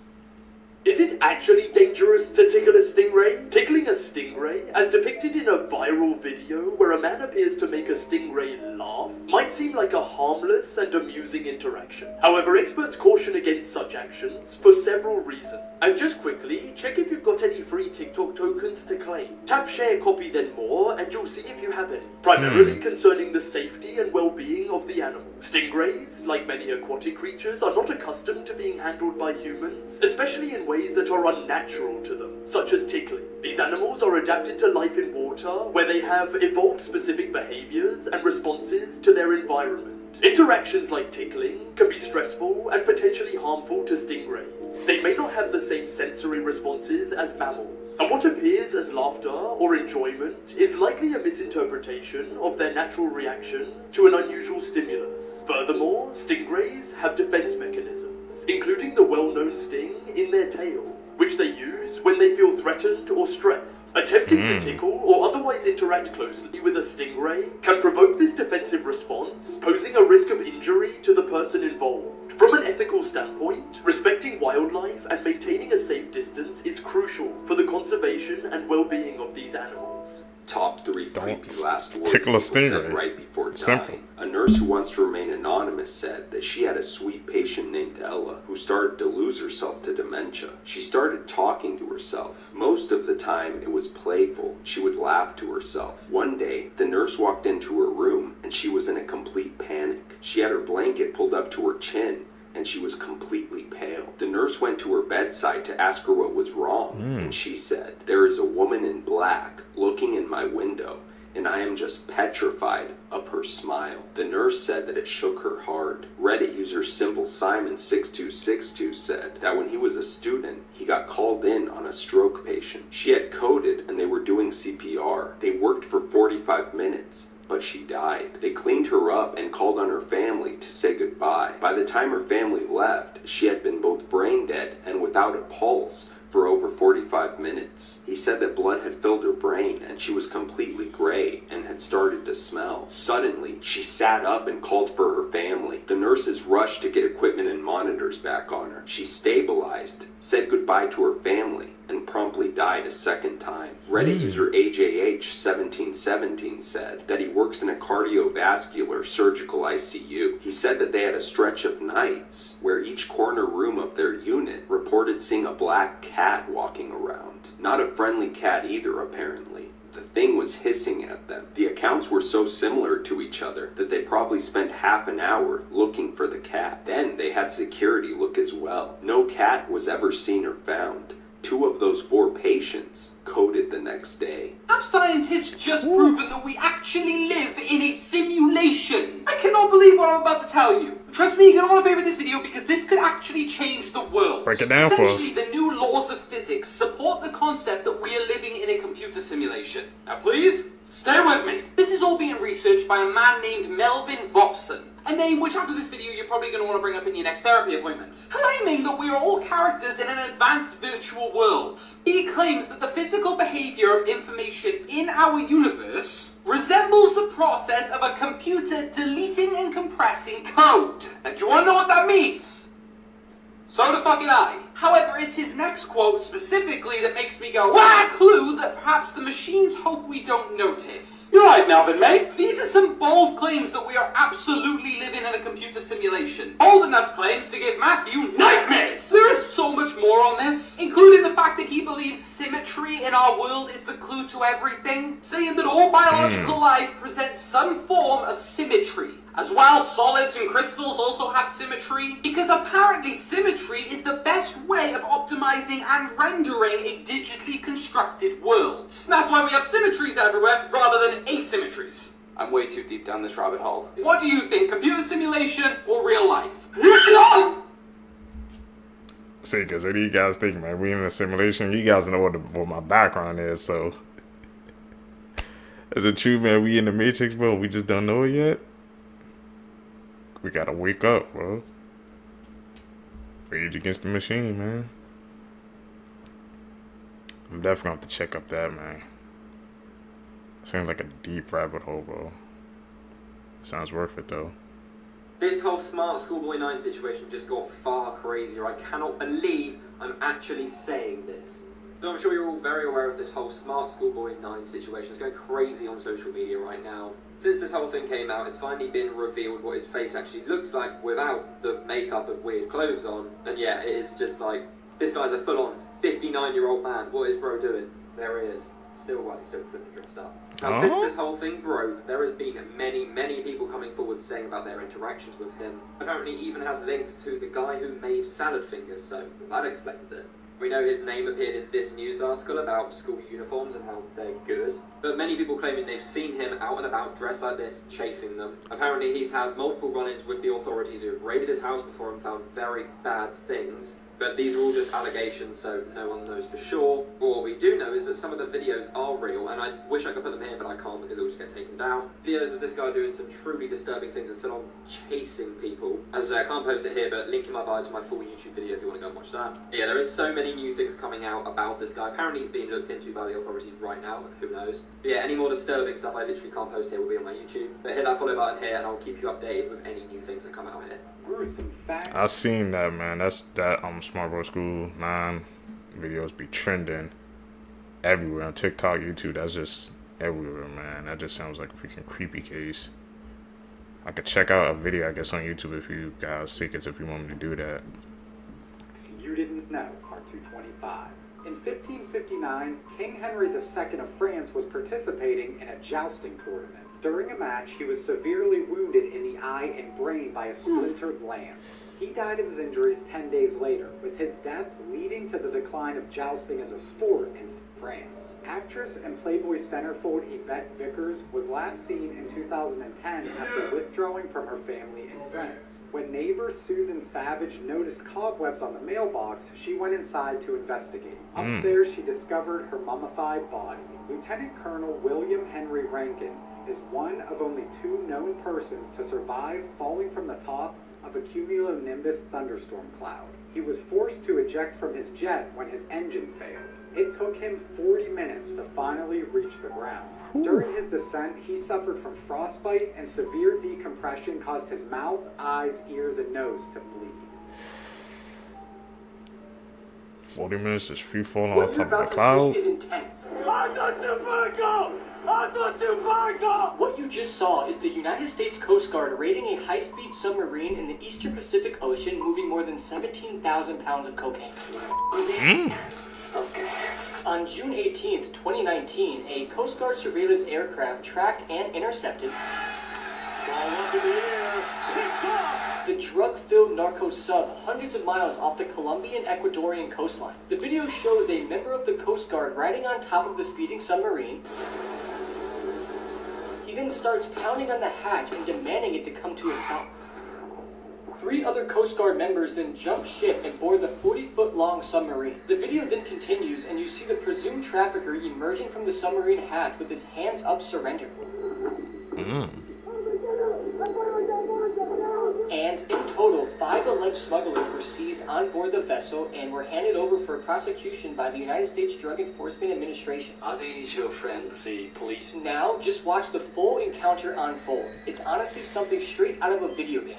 Is it actually dangerous to tickle a stingray? Tickling a stingray, as depicted in a viral video where a man appears to make a stingray laugh, might seem like a harmless and amusing interaction. However, experts caution against such actions for several reasons. And just quickly, check if you've got any free TikTok tokens to claim. Tap share, copy, then more, and you'll see if you have any. Primarily concerning the safety and well-being of the animal. Stingrays, like many aquatic creatures, are not accustomed to being handled by humans, especially in ways that are unnatural to them, such as tickling. These animals are adapted to life in water, where they have evolved specific behaviors and responses to their environment. Interactions like tickling can be stressful and potentially harmful to stingrays. They may not have the same sensory responses as mammals, and what appears as laughter or enjoyment is likely a misinterpretation of their natural reaction to an unusual stimulus. Furthermore, stingrays have defense mechanisms, including the well-known sting in their tail, which they use when they feel threatened or stressed. Attempting to tickle or otherwise interact closely with a stingray can provoke this defensive response, posing a risk of injury to the person involved. From an ethical standpoint, respecting wildlife and maintaining a safe distance is crucial for the conservation and well-being of these animals. Top 3 creepy last words tickle a people said stingray. right before Simple. dying. A nurse who wants to remain anonymous said that she had a sweet patient named Ella who started to lose herself to dementia. She started talking to herself. Most of the time it was playful. She would laugh to herself. One day, the nurse walked into her room and she was in a complete panic. She had her blanket pulled up to her chin and she was completely pale. The nurse went to her bedside to ask her what was wrong, and she said, "There is a woman in black looking in my window, and I am just petrified of her smile." The nurse said that it shook her hard. Reddit user Simple Simon 6262 said that when he was a student, he got called in on a stroke patient. She had coded and they were doing CPR. They worked for 45 minutes. But she died. They cleaned her up and called on her family to say goodbye. By the time her family left, she had been both brain dead and without a pulse for over 45 minutes. He said that blood had filled her brain and she was completely gray and had started to smell. Suddenly, she sat up and called for her family. The nurses rushed to get equipment and monitors back on her. She stabilized, said goodbye to her family, and promptly died a second time. Reddit user AJH1717 said that he works in a cardiovascular surgical ICU. He said that they had a stretch of nights where each corner room of their unit reported seeing a black cat walking around. Not a friendly cat either, apparently. The thing was hissing at them. The accounts were so similar to each other that they probably spent half an hour looking for the cat. Then they had security look as well. No cat was ever seen or found. 2 of those 4 patients coded the next day. Have scientists just proven that we actually live in a simulation? I cannot believe what I'm about to tell you. Trust me, you're going to want to favorite this video because this could actually change the world. Break it down for us. Essentially, the new laws of physics support the concept that we are living in a computer simulation. Now please, stay with me. This is all being researched by a man named Melvin Vopson. A name which after this video you're probably going to want to bring up in your next therapy appointment. Claiming that we are all characters in an advanced virtual world. He claims that the physical behavior of information in our universe resembles the process of a computer deleting and compressing code. And do you want to know what that means? So the fucking I. However, it's his next quote specifically that makes me go, "Wah!" Clue that perhaps the machines hope we don't notice. You're right, Melvin, mate. These are some bold claims that we are absolutely living in a computer simulation. Bold enough claims to give Matthew nightmares. There is so much more on this, including the fact that he believes symmetry in our world is the clue to everything, saying that all biological life presents some form of symmetry. As well, solids and crystals also have symmetry, because apparently symmetry is the best way of optimizing and rendering a digitally constructed world. That's why we have symmetries everywhere rather than asymmetries. I'm way too deep down this rabbit hole. What do you think, computer simulation or real life? See, because what do you guys think, man? We in a simulation? You guys know what my background is, so. Is it true, man? We in the Matrix, bro? We just don't know it yet? We gotta wake up, bro. Rage Against the Machine, man. I'm definitely gonna have to check up that, man. Sounds like a deep rabbit hole, bro. Sounds worth it, though. This whole Smart Schoolboy 9 situation just got far crazier. I cannot believe I'm actually saying this. So I'm sure you're all very aware of this whole Smart Schoolboy 9 situation. It's going crazy on social media right now. Since this whole thing came out, it's finally been revealed what his face actually looks like without the makeup and weird clothes on. And yeah, it is just like, this guy's a full-on 59-year-old man. What is bro doing? There he is. Still completely dressed up. Now, since this whole thing broke, there has been many people coming forward saying about their interactions with him. Apparently even has links to the guy who made salad fingers, so that explains it. We know his name appeared in this news article about school uniforms and how they're good, but many people claiming they've seen him out and about dressed like this, chasing them. Apparently he's had multiple run-ins with the authorities who have raided his house before and found very bad things. But these are all just allegations, so no one knows for sure. But what we do know is that some of the videos are real, and I wish I could put them here, but I can't because they'll just get taken down. Videos of this guy doing some truly disturbing things and full-on chasing people. As I say, I can't post it here, but link in my bio to my full YouTube video if you want to go and watch that. But yeah, there is so many new things coming out about this guy. Apparently he's being looked into by the authorities right now, but who knows. But yeah, any more disturbing stuff I literally can't post here will be on my YouTube. But hit that follow button here, and I'll keep you updated with any new things that come out here. Gruesome facts. I seen that, man. That Smart Bro School 9 videos be trending everywhere on TikTok, YouTube. That's just everywhere, man. That just sounds like a freaking creepy case. I could check out a video, I guess, on YouTube if you guys secrets if you want me to do that. You didn't know, Part 225. In 1559, King Henry II of France was participating in a jousting tournament. During a match, he was severely wounded in the eye and brain by a splintered lance. He died of his injuries 10 days later, with his death leading to the decline of jousting as a sport in France. Actress and Playboy centerfold Yvette Vickers was last seen in 2010 after withdrawing from her family in Venice. When neighbor Susan Savage noticed cobwebs on the mailbox, she went inside to investigate. Upstairs, she discovered her mummified body. Lieutenant Colonel William Henry Rankin is one of only 2 known persons to survive falling from the top of a cumulonimbus thunderstorm cloud. He was forced to eject from his jet when his engine failed. It took him 40 minutes to finally reach the ground. During his descent, he suffered from frostbite, and severe decompression caused his mouth, eyes, ears, and nose to bleed. 40 minutes just free falling on top of the cloud. What you just saw is the United States Coast Guard raiding a high-speed submarine in the Eastern Pacific Ocean, moving more than 17,000 pounds of cocaine. On June 18th, 2019, a Coast Guard surveillance aircraft tracked and intercepted the drug-filled narco sub hundreds of miles off the Colombian Ecuadorian coastline. The video shows a member of the Coast Guard riding on top of the speeding submarine. He then starts pounding on the hatch and demanding it to come to a stop. 3 other Coast Guard members then jump ship and board the 40-foot-long submarine. The video then continues, and you see the presumed trafficker emerging from the submarine hatch with his hands up, surrender. And in total, 5 alleged smugglers were seized on board the vessel and were handed over for prosecution by the United States Drug Enforcement Administration. Are these your friends, the police? Now, just watch the full encounter unfold. It's honestly something straight out of a video game.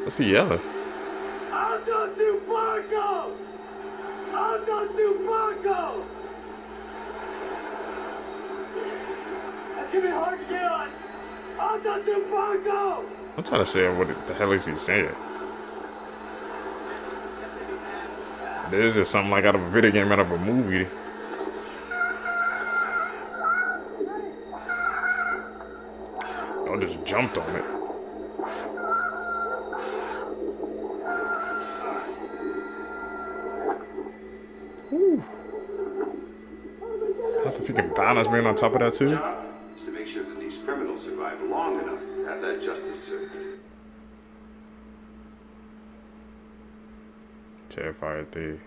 What's he yelling? I'm trying to say what the hell is he saying? This is something like out of a video game, out of a movie. I just jumped on it. Whew. Have to freaking balance being on top of that too. To make sure that these criminals survive long enough to have that justice served. Terrified they.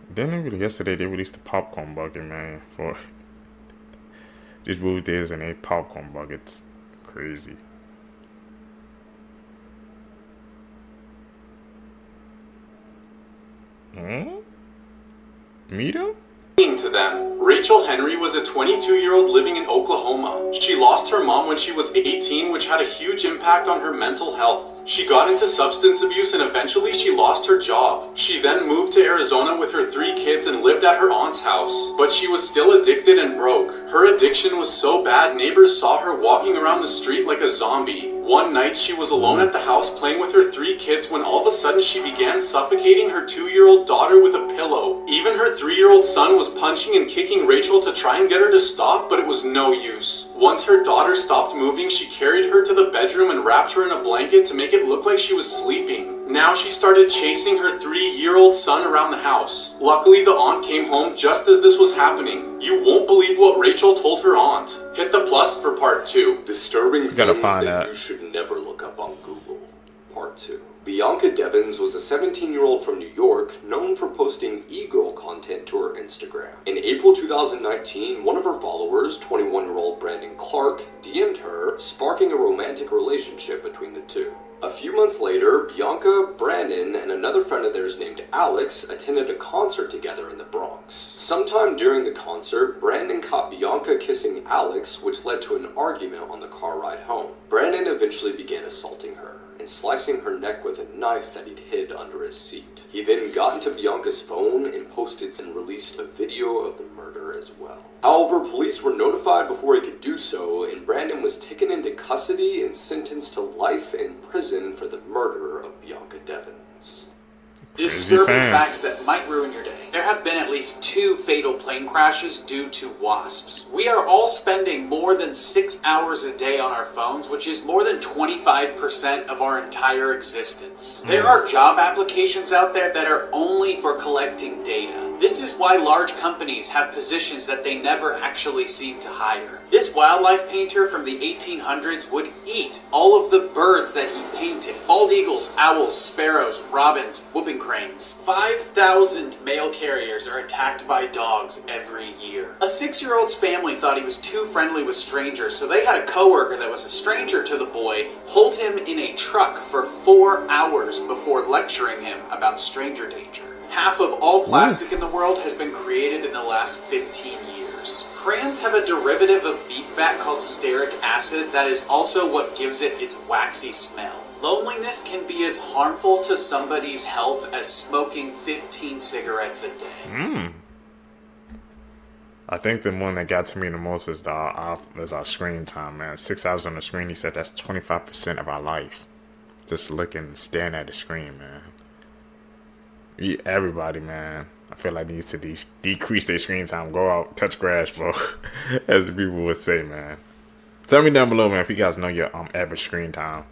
Then yesterday they released the popcorn bucket, man. For these movie theaters and 8 popcorn buckets, crazy. Meet him? To them, Rachel Henry was a 22-year-old living in Oklahoma. She lost her mom when she was 18, which had a huge impact on her mental health. She got into substance abuse and eventually she lost her job. She then moved to Arizona with her 3 kids and lived at her aunt's house. But she was still addicted and broke. Her addiction was so bad, neighbors saw her walking around the street like a zombie. One night, she was alone at the house playing with her 3 kids when all of a sudden she began suffocating her 2-year-old daughter with a pillow. Even her 3-year-old son was punching and kicking Rachel to try and get her to stop, but it was no use. Once her daughter stopped moving, she carried her to the bedroom and wrapped her in a blanket to make it look like she was sleeping. Now she started chasing her 3-year-old son around the house. Luckily, the aunt came home just as this was happening. You won't believe what Rachel told her aunt. Hit the plus for part 2. Disturbing You gotta things find that that. you should never look up on Google. Part 2. Bianca Devins was a 17-year-old from New York known for posting e-girl content to her Instagram. In April 2019, one of her followers, 21-year-old Brandon Clark, DM'd her, sparking a romantic relationship between the two. A few months later, Bianca, Brandon, and another friend of theirs named Alex attended a concert together in the Bronx. Sometime during the concert, Brandon caught Bianca kissing Alex, which led to an argument on the car ride home. Brandon eventually began assaulting her, and and slicing her neck with a knife that he'd hid under his seat. He then got into Bianca's phone and posted and released a video of the murder as well. However, police were notified before he could do so, and Brandon was taken into custody and sentenced to life in prison for the murder of Bianca Devins. Disturbing facts that might ruin your day. There have been at least 2 fatal plane crashes due to wasps. We are all spending more than 6 hours a day on our phones, which is more than 25% of our entire existence. There are job applications out there that are only for collecting data. This is why large companies have positions that they never actually seem to hire. This wildlife painter from the 1800s would eat all of the birds that he painted. Bald eagles, owls, sparrows, robins, whooping cranes. 5,000 mail carriers are attacked by dogs every year. A 6-year-old's family thought he was too friendly with strangers, so they had a coworker that was a stranger to the boy hold him in a truck for 4 hours before lecturing him about stranger danger. Half of all plastic in the world has been created in the last 15 years. Crayons have a derivative of beef fat called stearic acid that is also what gives it its waxy smell. Loneliness can be as harmful to somebody's health as smoking 15 cigarettes a day. I think the one that got to me the most is our screen time, man. 6 hours on the screen, he said that's 25% of our life. Just looking and staring at the screen, man. Everybody, man, I feel like needs to decrease their screen time. Go out, touch grass, bro. As the people would say, man. Tell me down below, man, if you guys know your average screen time.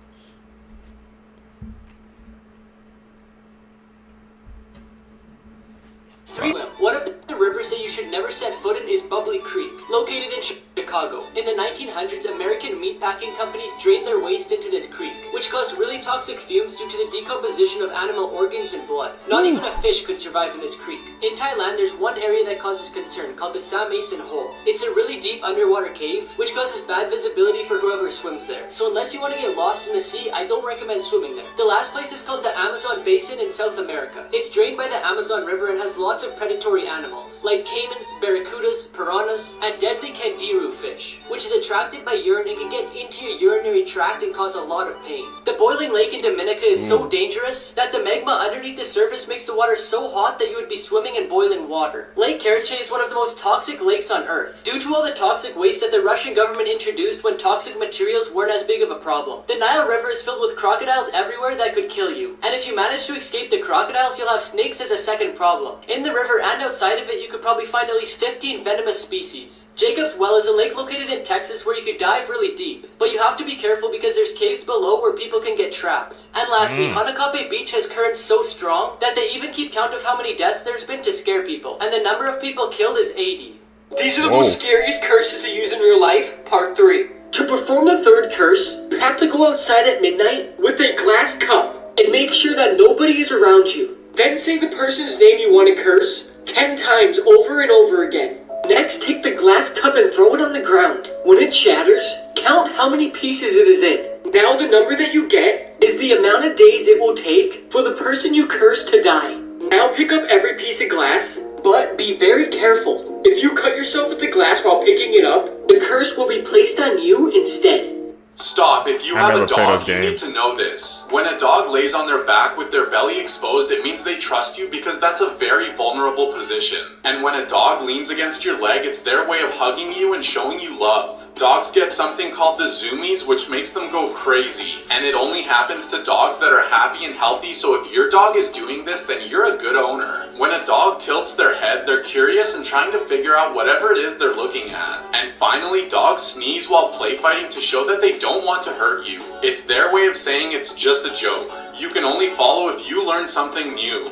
One of the rivers that you should never set foot in is Bubbly Creek, located in Chicago. In the 1900s, American meatpacking companies drained their waste into this creek, which caused really toxic fumes due to the decomposition of animal organs and blood. Not even a fish could survive in this creek. In Thailand, there's one area that causes concern, called the Sa Mason Hole. It's a really deep underwater cave, which causes bad visibility for whoever swims there. So unless you want to get lost in the sea, I don't recommend swimming there. The last place is called the Amazon Basin in South America. It's drained by the Amazon River and has lots of predatory animals, like caimans, barracudas, piranhas, and deadly candiru fish, which is attracted by urine and can get into your urinary tract and cause a lot of pain. The boiling lake in Dominica is so dangerous that the magma underneath the surface makes the water so hot that you would be swimming in boiling water. Lake Karachay is one of the most toxic lakes on Earth, due to all the toxic waste that the Russian government introduced when toxic materials weren't as big of a problem. The Nile River is filled with crocodiles everywhere that could kill you, and if you manage to escape the crocodiles, you'll have snakes as a second problem. In the river and outside of it, you could probably find at least 15 venomous species. Jacob's Well is a lake located in Texas where you could dive really deep, but you have to be careful because there's caves below where people can get trapped. And lastly, Hanakape Beach has currents so strong that they even keep count of how many deaths there's been to scare people, and the number of people killed is 80. These are the most scariest curses to use in real life, part 3. To perform the third curse, you have to go outside at midnight with a glass cup and make sure that nobody is around you. Then say the person's name you want to curse 10 times over and over again. Next, take the glass cup and throw it on the ground. When it shatters, count how many pieces it is in. Now the number that you get is the amount of days it will take for the person you cursed to die. Now pick up every piece of glass, but be very careful. If you cut yourself with the glass while picking it up, the curse will be placed on you instead. Stop, if you have a dog, you need to know this. When a dog lays on their back with their belly exposed, it means they trust you because that's a very vulnerable position. And when a dog leans against your leg, it's their way of hugging you and showing you love. Dogs get something called the zoomies, which makes them go crazy. And it only happens to dogs that are happy and healthy, so if your dog is doing this, then you're a good owner. When a dog tilts their head, they're curious and trying to figure out whatever it is they're looking at. And finally, dogs sneeze while play fighting to show that they don't want to hurt you. It's their way of saying it's just a joke. You can only follow if you learn something new.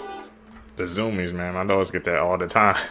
The zoomies, man. My dogs get that all the time.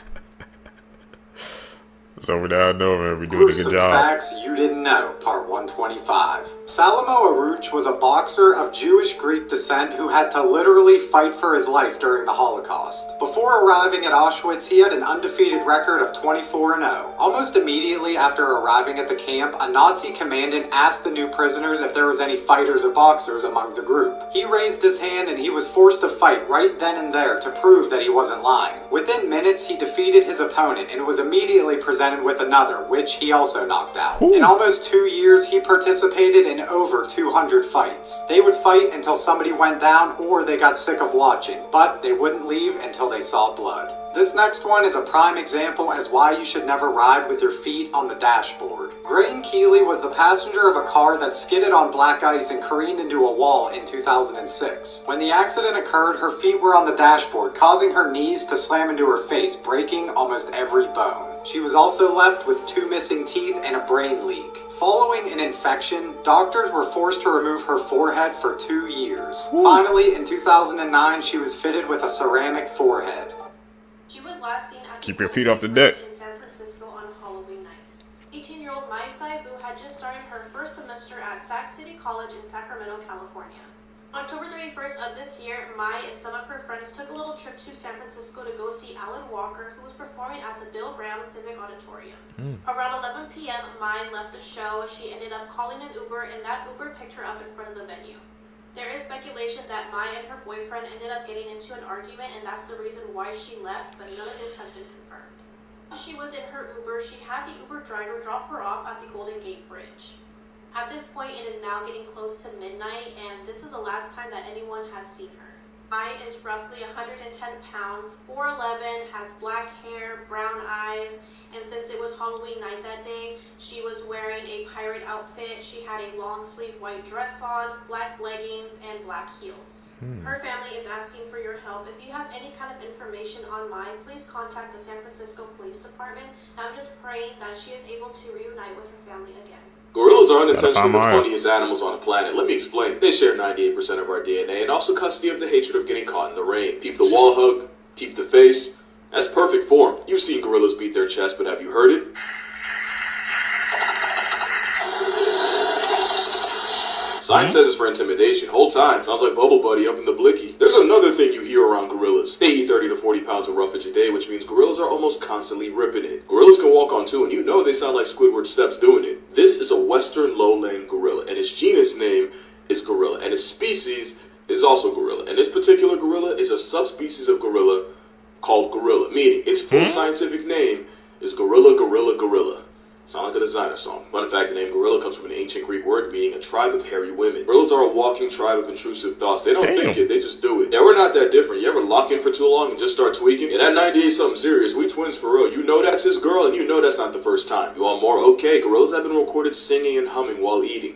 So without knowing, we doing a good job. Facts you didn't know, part 125. Salomo Aruch was a boxer of Jewish-Greek descent who had to literally fight for his life during the Holocaust. Before arriving at Auschwitz, he had an undefeated record of 24-0. Almost immediately after arriving at the camp, a Nazi commandant asked the new prisoners if there was any fighters or boxers among the group. He raised his hand and he was forced to fight right then and there to prove that he wasn't lying. Within minutes, he defeated his opponent and was immediately presented with another, which he also knocked out. In almost 2 years, he participated in over 200 fights. They would fight until somebody went down or they got sick of watching, but they wouldn't leave until they saw blood. This next one is a prime example as why you should never ride with your feet on the dashboard. Grain Keeley was the passenger of a car that skidded on black ice and careened into a wall in 2006. When the accident occurred, her feet were on the dashboard, causing her knees to slam into her face, breaking almost every bone. She was also left with 2 missing teeth and a brain leak. Following an infection, doctors were forced to remove her forehead for 2 years. Finally, in 2009, she was fitted with a ceramic forehead. She was last seen at Keep your feet off the deck. in San Francisco on Halloween night. 18-year-old Mai Sai Boo had just started her first semester at Sac City College in Sacramento, California. October 31st of this year, Mai and some of her friends took a little trip to San Francisco to go see Alan Walker, who was performing at the Bill Graham Civic Auditorium. Around 11 p.m., Mai left the show. She ended up calling an Uber, and that Uber picked her up in front of the venue. There is speculation that Mai and her boyfriend ended up getting into an argument, and that's the reason why she left, but none of this has been confirmed. While she was in her Uber, she had the Uber driver drop her off at the Golden Gate Bridge. At this point, it is now getting close to midnight, and this is the last time that anyone has seen her. Mai is roughly 110 pounds, 4'11", has black hair, brown eyes, and since it was Halloween night that day, she was wearing a pirate outfit. She had a long sleeve white dress on, black leggings, and black heels. Her family is asking for your help. If you have any kind of information on Mai, please contact the San Francisco Police Department. I'm just praying that she is able to reunite with her family again. Gorillas are unintentionally the funniest animals on the planet. Let me explain. They share 98% of our DNA and also custody of the hatred of getting caught in the rain. Peep the wall hug, peep the face. That's perfect form. You've seen gorillas beat their chest, but have you heard it? Science says it's for intimidation. Hold time. Sounds like Bubble Buddy up in the blicky. There's another thing you hear around gorillas. They eat 30 to 40 pounds of roughage a day, which means gorillas are almost constantly ripping it. Gorillas can walk on two, and you know they sound like Squidward's steps doing it. This is a western lowland gorilla, and its genus name is gorilla, and its species is also gorilla. And this particular gorilla is a subspecies of gorilla called gorilla, meaning its full scientific name is gorilla, gorilla, gorilla. Sound like a designer song. Fun fact, the name gorilla comes from an ancient Greek word meaning a tribe of hairy women. Gorillas are a walking tribe of intrusive thoughts. They don't think it, they just do it. Yeah, we're not that different. You ever lock in for too long and just start tweaking? Yeah, that 98 something serious. We twins for real. You know that's his girl, and you know that's not the first time. You want more? Okay, gorillas have been recorded singing and humming while eating.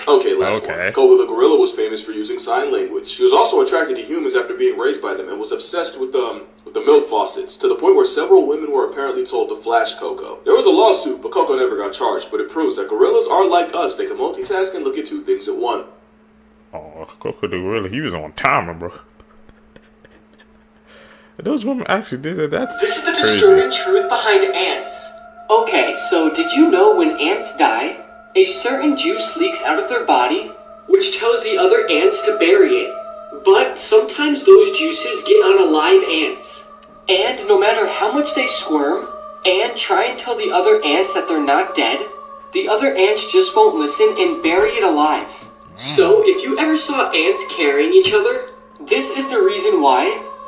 Okay, last one. Koga the gorilla was famous for using sign language. She was also attracted to humans after being raised by them and was obsessed with the milk faucets, to the point where several women were apparently told to flash Coco. There was a lawsuit, but Coco never got charged, but it proves that gorillas are like us. They can multitask and look at two things at once. Oh, Coco the gorilla, he was on timer, bro. Those women actually did it. That's This is the crazy. disturbing truth behind ants. Okay, so did you know when ants die, a certain juice leaks out of their body, which tells the other ants to bury it. But sometimes those juices get on alive ants. And no matter how much they squirm and try and tell the other ants that they're not dead, the other ants just won't listen and bury it alive. So if you ever saw ants carrying each other, this is the reason why,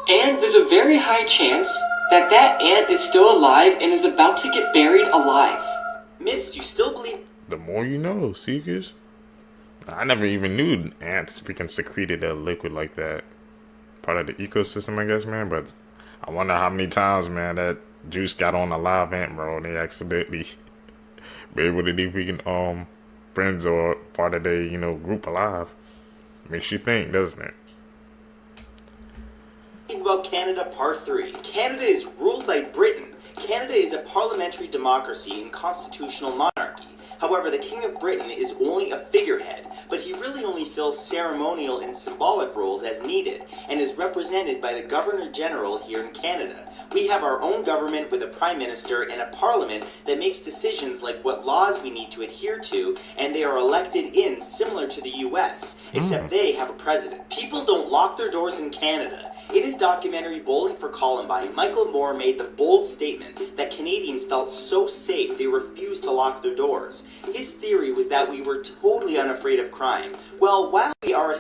and there's a very high chance that that ant is still alive and is about to get buried alive. Myths you still believe. The more you know, Seekers. I never even knew ants freaking secreted a liquid like that. Part of the ecosystem, I guess, man. But I wonder how many times, man, that juice got on a live ant, bro, and they accidentally be able to do freaking friends or part of their, group alive. Makes you think, doesn't it? About Canada Part 3. Canada is ruled by Britain. Canada is a parliamentary democracy and constitutional monarchy. However, the King of Britain is only a figurehead, but he really only fills ceremonial and symbolic roles as needed, and is represented by the Governor-General here in Canada. We have our own government with a Prime Minister and a Parliament that makes decisions like what laws we need to adhere to, and they are elected in similar to the US, except they have a president. People don't lock their doors in Canada. In his documentary Bowling for Columbine, Michael Moore made the bold statement that Canadians felt so safe they refused to lock their doors. His theory was that we were totally unafraid of crime. Well, while we are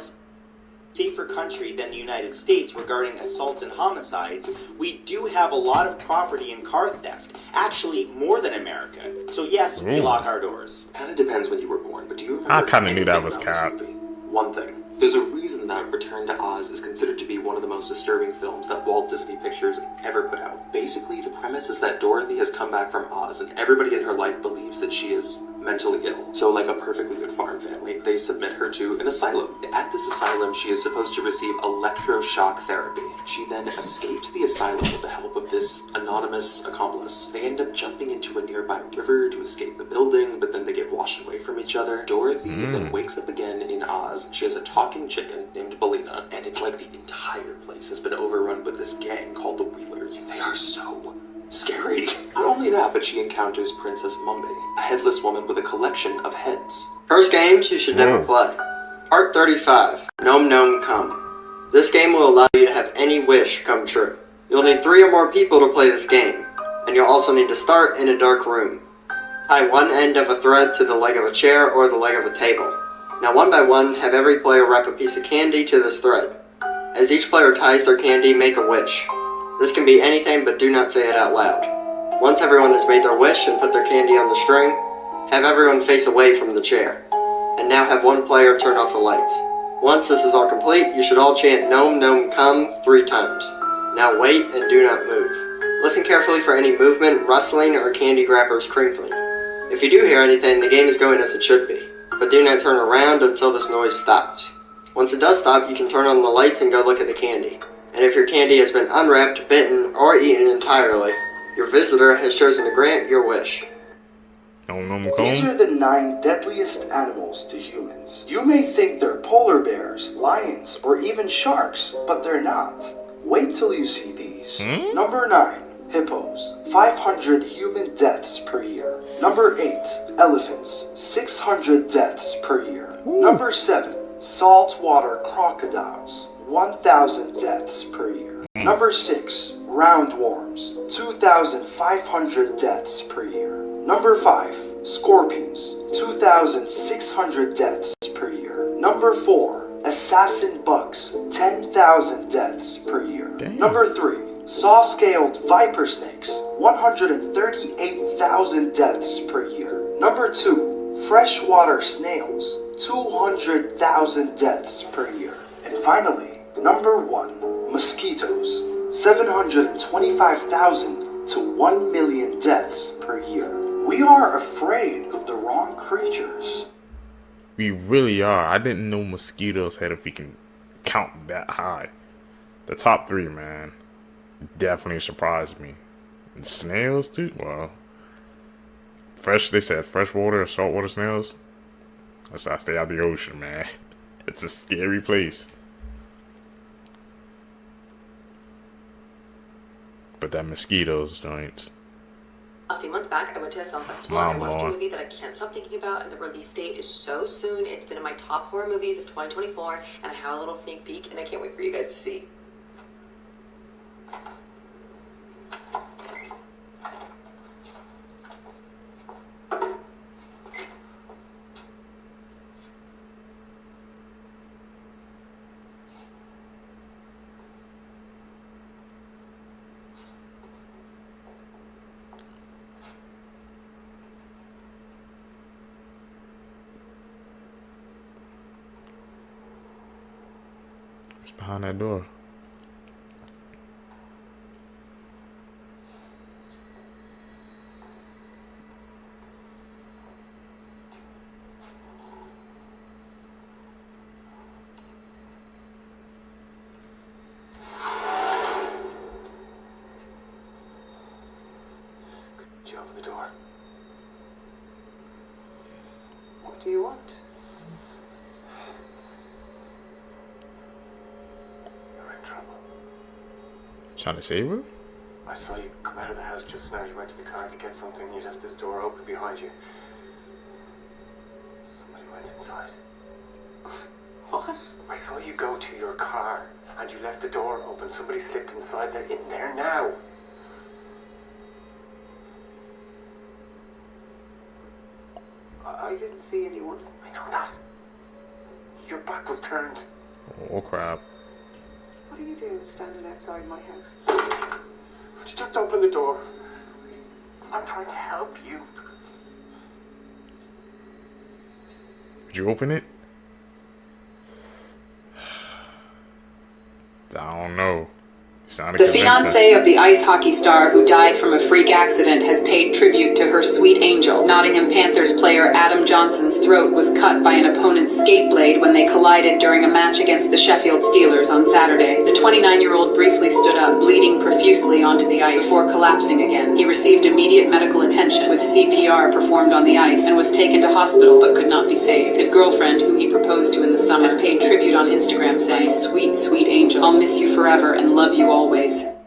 safer country than the United States regarding assaults and homicides, we do have a lot of property and car theft. Actually, more than America. So yes, we lock our doors. Kinda depends when you were born, but do you remember I kind of knew that anything was about this cap. movie? One thing. There's a reason that Return to Oz is considered to be one of the most disturbing films that Walt Disney Pictures ever put out. Basically, the premise is that Dorothy has come back from Oz, and everybody in her life believes that she is mentally ill. So like a perfectly good farm family, they submit her to an asylum. At this asylum, she is supposed to receive electroshock therapy. She then escapes the asylum with the help of this anonymous accomplice. They end up jumping into a nearby river to escape the building, but then they get washed away from each other. Dorothy then wakes up again in Oz. She has a talking chicken named Bellina, and it's like the entire place has been overrun with this gang called the Wheelers. They are so scary. Not only that, but she encounters Princess Mumbai, a headless woman with a collection of heads. First games you should never play. Part 35. Gnome Gnome Come. This game will allow you to have any wish come true. You'll need 3 or more people to play this game, and you'll also need to start in a dark room. Tie one end of a thread to the leg of a chair or the leg of a table. Now one by one, have every player wrap a piece of candy to this thread. As each player ties their candy, make a wish. This can be anything, but do not say it out loud. Once everyone has made their wish and put their candy on the string, have everyone face away from the chair. And now have one player turn off the lights. Once this is all complete, you should all chant Gnome Gnome Come 3 times. Now wait and do not move. Listen carefully for any movement, rustling, or candy grabbers crinkling. If you do hear anything, the game is going as it should be. But do not turn around until this noise stops. Once it does stop, you can turn on the lights and go look at the candy. And if your candy has been unwrapped, bitten, or eaten entirely, your visitor has chosen to grant your wish. These are the 9 deadliest animals to humans. You may think they're polar bears, lions, or even sharks, but they're not. Wait till you see these. Number 9, hippos. 500 human deaths per year. Number 8, elephants. 600 deaths per year. Number 7, saltwater crocodiles. 1,000 deaths per year. Number 6, roundworms. 2,500 deaths per year. Number 5, scorpions. 2,600 deaths per year. Number 4, assassin bugs. 10,000 deaths per year. Number 3, saw-scaled viper snakes. 138,000 deaths per year. Number 2, freshwater snails. 200,000 deaths per year. And finally, number 1, mosquitoes. 725,000 to 1 million deaths per year. We are afraid of the wrong creatures. We really are. I didn't know mosquitoes had a freaking count that high. The top 3, man, definitely surprised me. And snails too. Well, they said freshwater or saltwater snails. That's why I stay out the ocean, man. It's a scary place. But that mosquitoes joints. A few months back, I went to a film festival and I watched a movie that I can't stop thinking about, and the release date is so soon. It's been in my top horror movies of 2024, and I have a little sneak peek, and I can't wait for you guys to see. Behind that door. Could you open the door? What do you want? Trying to save her? I saw you come out of the house just now. You went to the car to get something and you left this door open behind you. Somebody went inside. What? I saw you go to your car and you left the door open. Somebody slipped inside. They're in there now. I didn't see anyone. I know that. Your back was turned. Oh crap. What are you doing standing outside my house? Just open the door. I'm trying to help you. Did you open it? I don't know. The fiancé of the ice hockey star who died from a freak accident has paid tribute to her sweet angel. Nottingham Panthers player Adam Johnson's throat was cut by an opponent's skate blade when they collided during a match against the Sheffield Steelers on Saturday. The 29-year-old briefly stood up, bleeding profusely onto the ice before collapsing again. He received immediate medical attention with CPR performed on the ice and was taken to hospital but could not be saved. His girlfriend, who he proposed to in the summer, has paid tribute on Instagram saying, "Sweet, sweet angel, I'll miss you forever and love you always."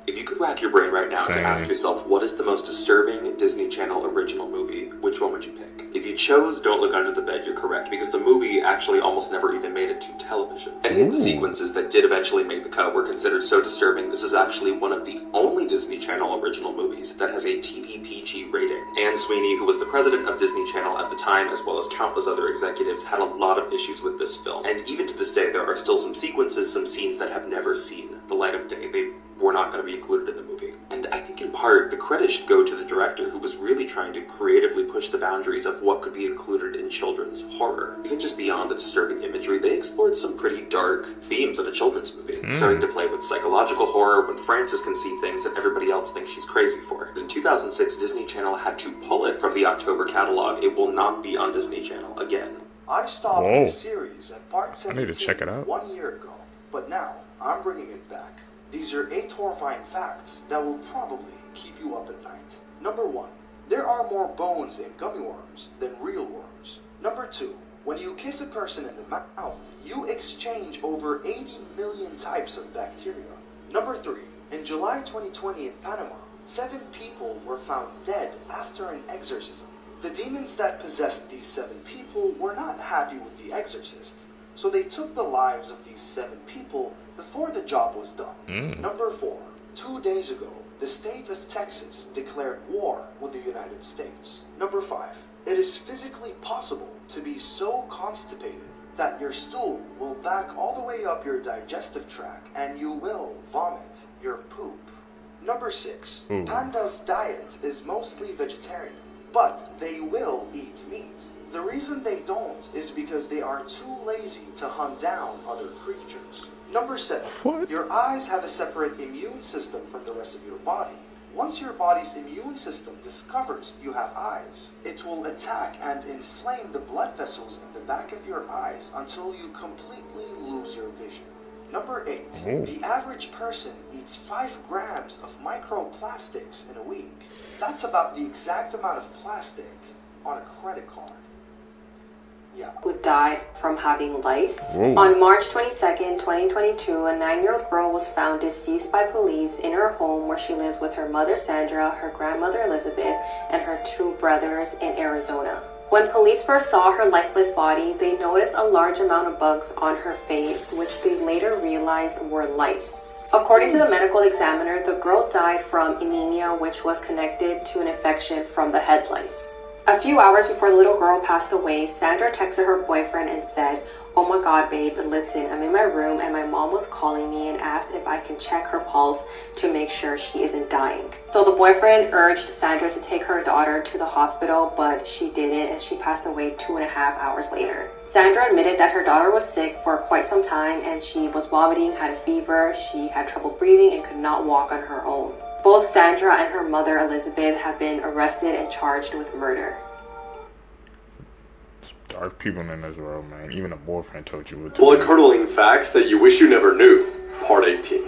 If you could rack your brain right now to ask yourself what is the most disturbing Disney Channel original movie, which one would you pick? If you chose Don't Look Under the Bed, you're correct, because the movie actually almost never even made it to television. Any of the sequences that did eventually make the cut were considered so disturbing, this is actually one of the only Disney Channel original movies that has a TV PG rating. Anne Sweeney, who was the president of Disney Channel at the time, as well as countless other executives, had a lot of issues with this film. And even to this day, there are still some sequences, some scenes that have never seen the light of day. They were not going to be included in the movie. And I think in part, the credit should go to the director, who was really trying to creatively push the boundaries of what could be included in children's horror. Even just beyond the disturbing imagery, they explored some pretty dark themes in a children's movie, starting to play with psychological horror when Frances can see things that everybody else thinks she's crazy for. In 2006, Disney Channel had to pull it from the October catalog. It will not be on Disney Channel again. I stopped the series at Park 17 I need to check it out. 1 year ago, but now I'm bringing it back. These are 8 horrifying facts that will probably keep you up at night. Number 1. There are more bones in gummy worms than real worms. Number 2. When you kiss a person in the mouth, you exchange over 80 million types of bacteria. Number 3. In July 2020 in Panama, 7 people were found dead after an exorcism. The demons that possessed these 7 people were not happy with the exorcist, so they took the lives of these 7 people before the job was done. Number 4. 2 days ago, the state of Texas declared war with the United States. Number 5. It is physically possible to be so constipated that your stool will back all the way up your digestive tract and you will vomit your poop. Number 6. Pandas' diet is mostly vegetarian, but they will eat meat. The reason they don't is because they are too lazy to hunt down other creatures. Number 7. Your eyes have a separate immune system from the rest of your body. Once your body's immune system discovers you have eyes, it will attack and inflame the blood vessels in the back of your eyes until you completely lose your vision. Number 8. The average person eats 5 grams of microplastics in a week. That's about the exact amount of plastic on a credit card. Who died from having lice. On March 22nd, 2022, a 9-year-old girl was found deceased by police in her home where she lived with her mother Sandra, her grandmother Elizabeth, and her 2 brothers in Arizona. When police first saw her lifeless body, they noticed a large amount of bugs on her face, which they later realized were lice. According to the medical examiner, the girl died from anemia, which was connected to an infection from the head lice. A few hours before the little girl passed away, Sandra texted her boyfriend and said, "Oh my god, babe, listen, I'm in my room and my mom was calling me and asked if I can check her pulse to make sure she isn't dying." So the boyfriend urged Sandra to take her daughter to the hospital, but she didn't and she passed away 2.5 hours later. Sandra admitted that her daughter was sick for quite some time and she was vomiting, had a fever, she had trouble breathing and could not walk on her own. Both Sandra and her mother Elizabeth have been arrested and charged with murder. Dark people in this world, man. Even a boyfriend told you what to Blood-curdling facts that you wish you never knew. Part 18.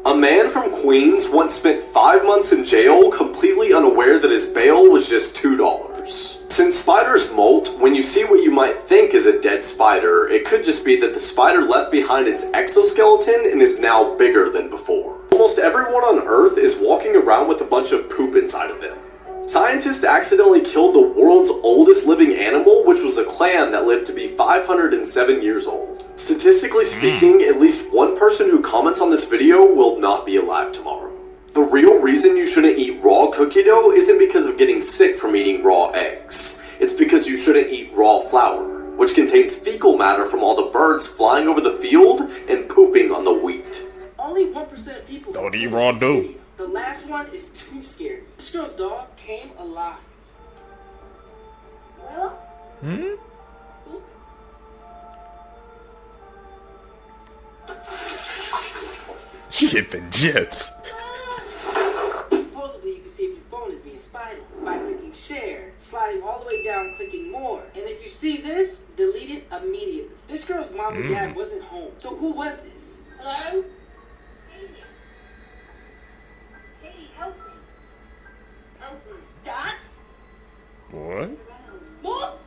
A man from Queens once spent 5 months in jail completely unaware that his bail was just $2. Since spiders molt, when you see what you might think is a dead spider, it could just be that the spider left behind its exoskeleton and is now bigger than before. Almost everyone on Earth is walking around with a bunch of poop inside of them. Scientists accidentally killed the world's oldest living animal, which was a clam that lived to be 507 years old. Statistically speaking, at least one person who comments on this video will not be alive tomorrow. The real reason you shouldn't eat raw cookie dough isn't because of getting sick from eating raw eggs. It's because you shouldn't eat raw flour. which contains fecal matter from all the birds flying over the field and pooping on the wheat. Only 1% of people don't eat raw dough. The last one is too scary. This girl's dog came alive. Hmm? She hit the jets. Supposedly, you can see if your phone is being spied on by clicking share, sliding all the way down, clicking more. And if you see this, delete it immediately. This girl's mom and dad wasn't home. So who was this? Hello? Hey, help me. Help me. Scott? What? What?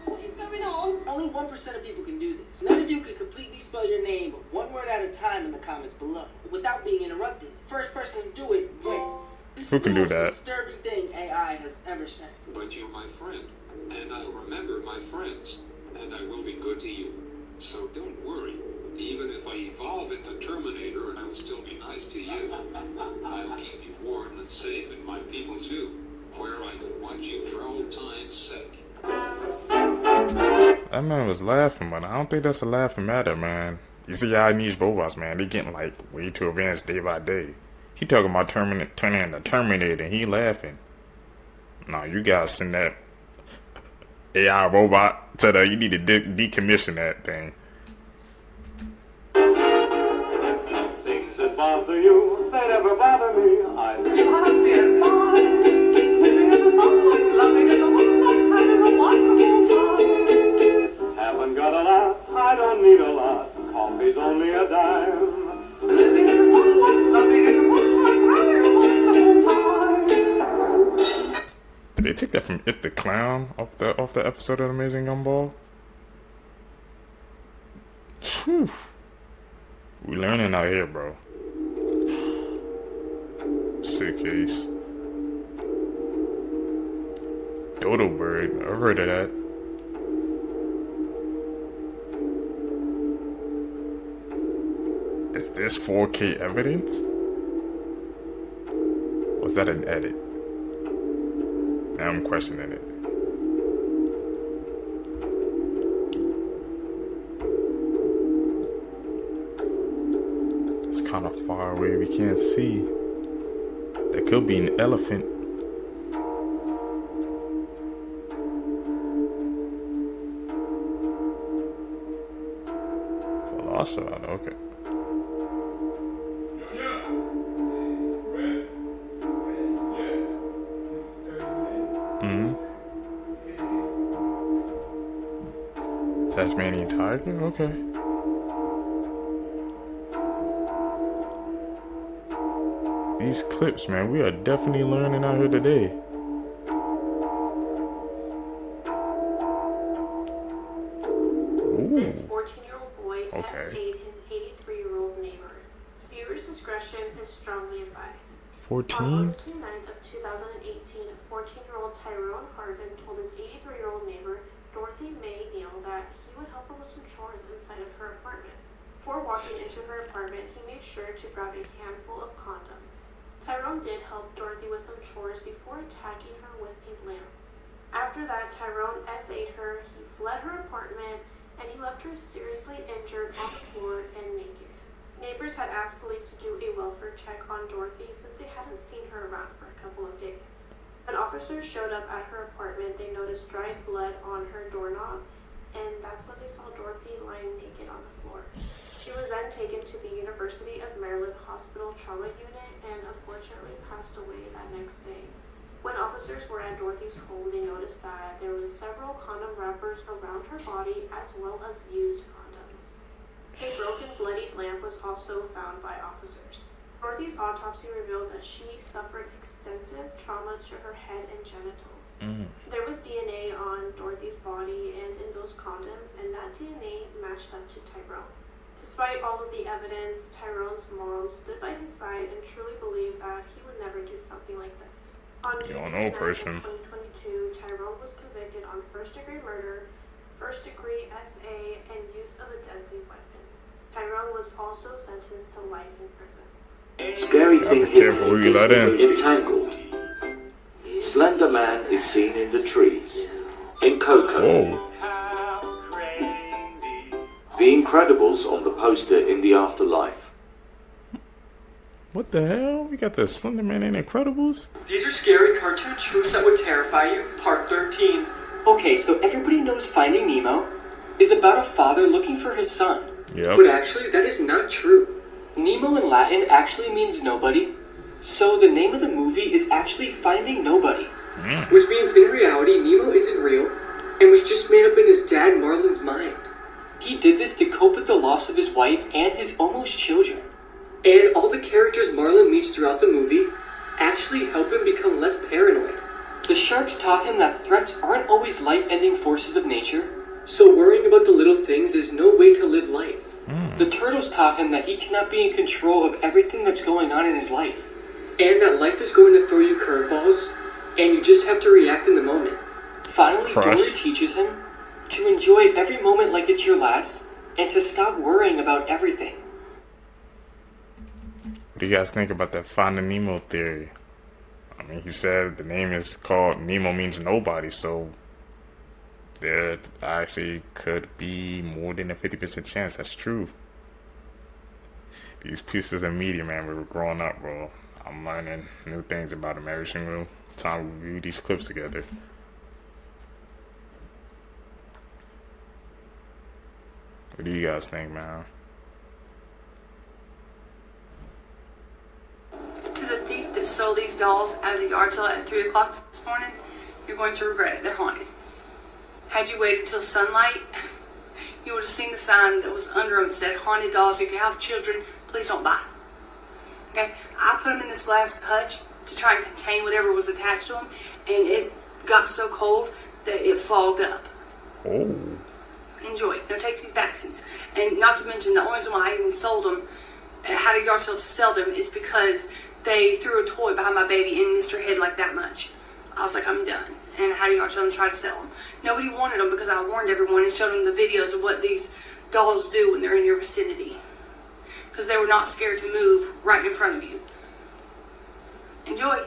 What is going on? Only 1% of people can do this. None of you can completely spell your name one word at a time in the comments below without being interrupted. First person to do it wins. This Who can is the do that? most disturbing thing AI has ever said. But you're my friend, and I'll remember my friends, and I will be good to you. So don't worry. Even if I evolve into Terminator, I'll still be nice to you. I'll keep you warm and safe, and my people too, where I can watch you for old time's sake. That man was laughing, but I don't think that's a laughing matter, man. You see how these robots, man, they getting like way too advanced day by day. He talking about turning into Terminator, and he laughing. No, you guys send that AI robot to the. You need to decommission that thing. Things that bother you, they never bother me. I feel happy and fine, living in the sunlight, laughing in the moonlight, having a wonderful time. Haven't got a lot, I don't need a lot. Coffee's only a dime. Living in the sunlight, laughing in the moonlight, having a wonderful time. Did they take that from It the Clown off the episode of Amazing Gumball? Whew. We learning out here, bro. Sick case. Dodo bird. I've heard of that. Is this 4K evidence? Was that an edit? Now I'm questioning it. It's kind of far away, we can't see. There could be an elephant. Velociraptor, okay. Tasmanian tiger? Okay. These clips, man, we are definitely learning out here today. This 14-year-old boy S8 his 83-year-old neighbor. Viewers' discretion is strongly advised. 14? On August 29th of 2018, 14-year-old Tyrone Harvin told his 83-year-old neighbor, Dorothy May Neal, that he would help her with some chores inside of her apartment. Before walking into her apartment, he made sure to grab a handful of condoms. Tyrone did help Dorothy with some chores before attacking her with a lamp. After that, Tyrone S8'd her, he fled her apartment, and he left her seriously injured on the floor and naked. Neighbors had asked police to do a welfare check on Dorothy since they hadn't seen her around for a couple of days. When officers showed up at her apartment, they noticed dried blood on her doorknob, and that's when they saw Dorothy lying naked on the floor. She was then taken to the University of Maryland Hospital Trauma Unit and unfortunately passed away that next day. When officers were at Dorothy's home, they noticed that there was several condom wrappers around her body as well as used condoms. A broken, bloodied lamp was also found by officers. Dorothy's autopsy revealed that she suffered extensive trauma to her head and genitals. There was DNA on Dorothy's body and in those condoms, and that DNA matched up to Tyrone. Despite all of the evidence, Tyrone's mom stood by his side and truly believed that he would never do something like this. On June 29, 2022, Tyrone was convicted on first-degree murder, first-degree SA, and use of a deadly weapon. Tyrone was also sentenced to life in prison. Scary thing hidden in Entangled. Slender Man is seen in the trees. In Coco. The Incredibles on the poster in the afterlife. What the hell? We got the Slender Man and Incredibles? These are scary cartoon truths that would terrify you, part 13. Okay, so everybody knows Finding Nemo is about a father looking for his son. Yep. But actually, that is not true. Nemo in Latin actually means nobody. So the name of the movie is actually Finding Nobody. Which means in reality, Nemo isn't real and was just made up in his dad Marlin's mind. He did this to cope with the loss of his wife and his almost children. And all the characters Marlin meets throughout the movie actually help him become less paranoid. The sharks taught him that threats aren't always life-ending forces of nature, so worrying about the little things is no way to live life. The turtles taught him that he cannot be in control of everything that's going on in his life. And that life is going to throw you curveballs, and you just have to react in the moment. Finally, Dory teaches him to enjoy every moment like it's your last, and to stop worrying about everything. What do you guys think about that Finding Nemo theory? I mean, he said the name is called Nemo means nobody, so there actually could be more than a 50% chance that's true. These pieces of media, man, we were growing up, bro. I'm learning new things about them every single time we view these clips together. What do you guys think, man? To the thief that stole these dolls out of the yard sale at 3 o'clock this morning, you're going to regret it. They're haunted. Had you waited until sunlight, you would have seen the sign that was under them that said, haunted dolls. If you have children, please don't buy. Okay, I put them in this glass hutch to try and contain whatever was attached to them, and it got so cold that it fogged up. Oh. Enjoy. No takesies, backsies. And not to mention, the only reason why I even sold them, had a yard sale to sell them, is because they threw a toy behind my baby and missed her head like that much. I was like, I'm done. And I had a yard sale and tried to sell them. Nobody wanted them because I warned everyone and showed them the videos of what these dolls do when they're in your vicinity. Because they were not scared to move right in front of you. Enjoy.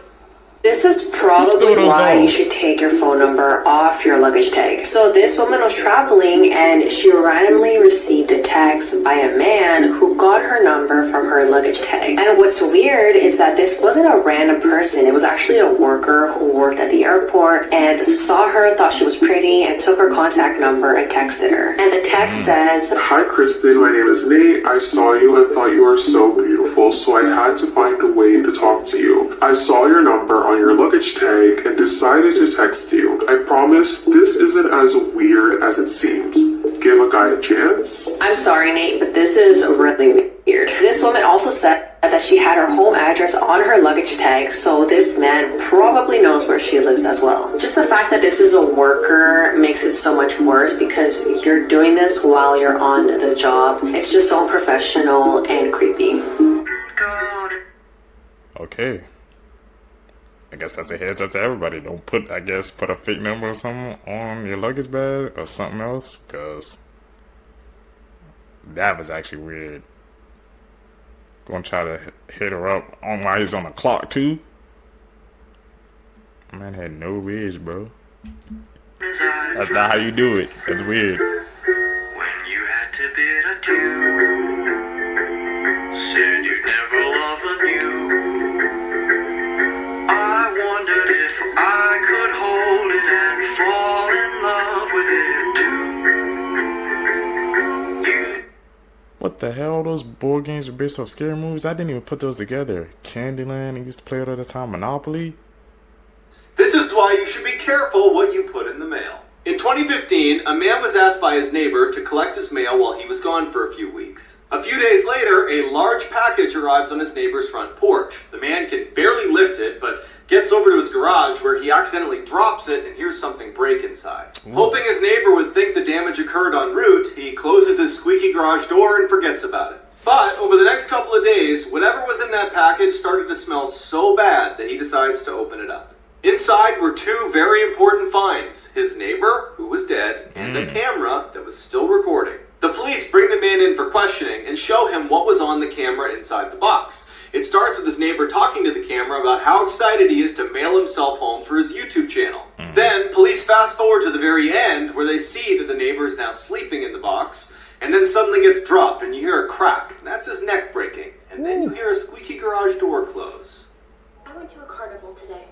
This is probably why you should take your phone number off your luggage tag. So this woman was traveling and she randomly received a text by a man who got her number from her luggage tag. And what's weird is that this wasn't a random person. It was actually a worker who worked at the airport and saw her, thought she was pretty, and took her contact number and texted her. And the text says, "Hi Kristen, my name is Nate. I saw you and thought you were so beautiful, so I had to find a way to talk to you. I saw your number on your luggage tag and decided to text you. I promise this isn't as weird as it seems. Give a guy a chance." I'm sorry, Nate, but this is really weird. This woman also said that she had her home address on her luggage tag, so this man probably knows where she lives as well. Just the fact that this is a worker makes it so much worse because you're doing this while you're on the job. It's just so unprofessional and creepy. Okay. I guess that's a heads up to everybody. Don't put a fake number or something on your luggage bag or something else, because that was actually weird. Gonna try to hit her up on while he's on the clock too. Man had no ridge, bro. That's not how you do it. That's weird. When you had to bid adieu, said you'd never love anew. I wondered if I could hold it and fall in love with it too. What the hell? Those board games are based off scary movies? I didn't even put those together. Candyland, I used to play it all the time. Monopoly. This is why you should be careful what you put in the mail. In 2015, a man was asked by his neighbor to collect his mail while he was gone for a few weeks. A few days later, a large package arrives on his neighbor's front porch. The man can barely lift it, but gets over to his garage where he accidentally drops it and hears something break inside. Ooh. Hoping his neighbor would think the damage occurred en route, he closes his squeaky garage door and forgets about it. But over the next couple of days, whatever was in that package started to smell so bad that he decides to open it up. Inside were two very important finds: his neighbor, who was dead, and a camera that was still recording. The police bring the man in for questioning and show him what was on the camera inside the box. It starts with his neighbor talking to the camera about how excited he is to mail himself home for his YouTube channel. Then, police fast forward to the very end where they see that the neighbor is now sleeping in the box, and then suddenly gets dropped and you hear a crack. That's his neck breaking. And then you hear a squeaky garage door close. I went to a carnival today.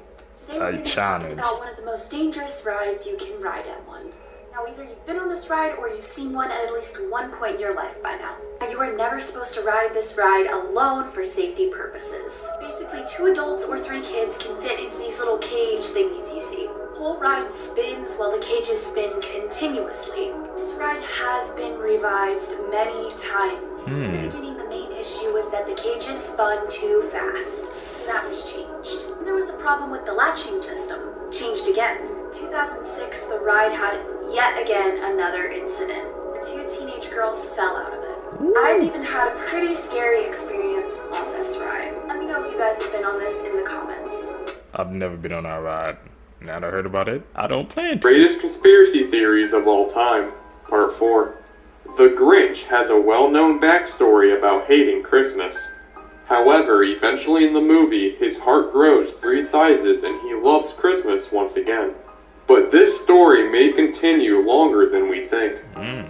Today we're going to be talking about one of the most dangerous rides you can ride at one. Now, either you've been on this ride or you've seen one at least one point in your life by now. You are never supposed to ride this ride alone for safety purposes. Basically, 2 adults or 3 kids can fit into these little cage thingies you see. The whole ride spins while the cages spin continuously. This ride has been revised many times. In the beginning, the main issue was that the cages spun too fast. So that was changed. And there was a problem with the latching system. Changed again. In 2006, the ride had yet again another incident. 2 teenage girls fell out of it. I've even had a pretty scary experience on this ride. Let me know if you guys have been on this in the comments. I've never been on that ride. Now that I heard about it, I don't plan to. Greatest conspiracy theories of all time, Part 4. The Grinch has a well-known backstory about hating Christmas. However, eventually in the movie, his heart grows 3 sizes and he loves Christmas once again. But this story may continue longer than we think.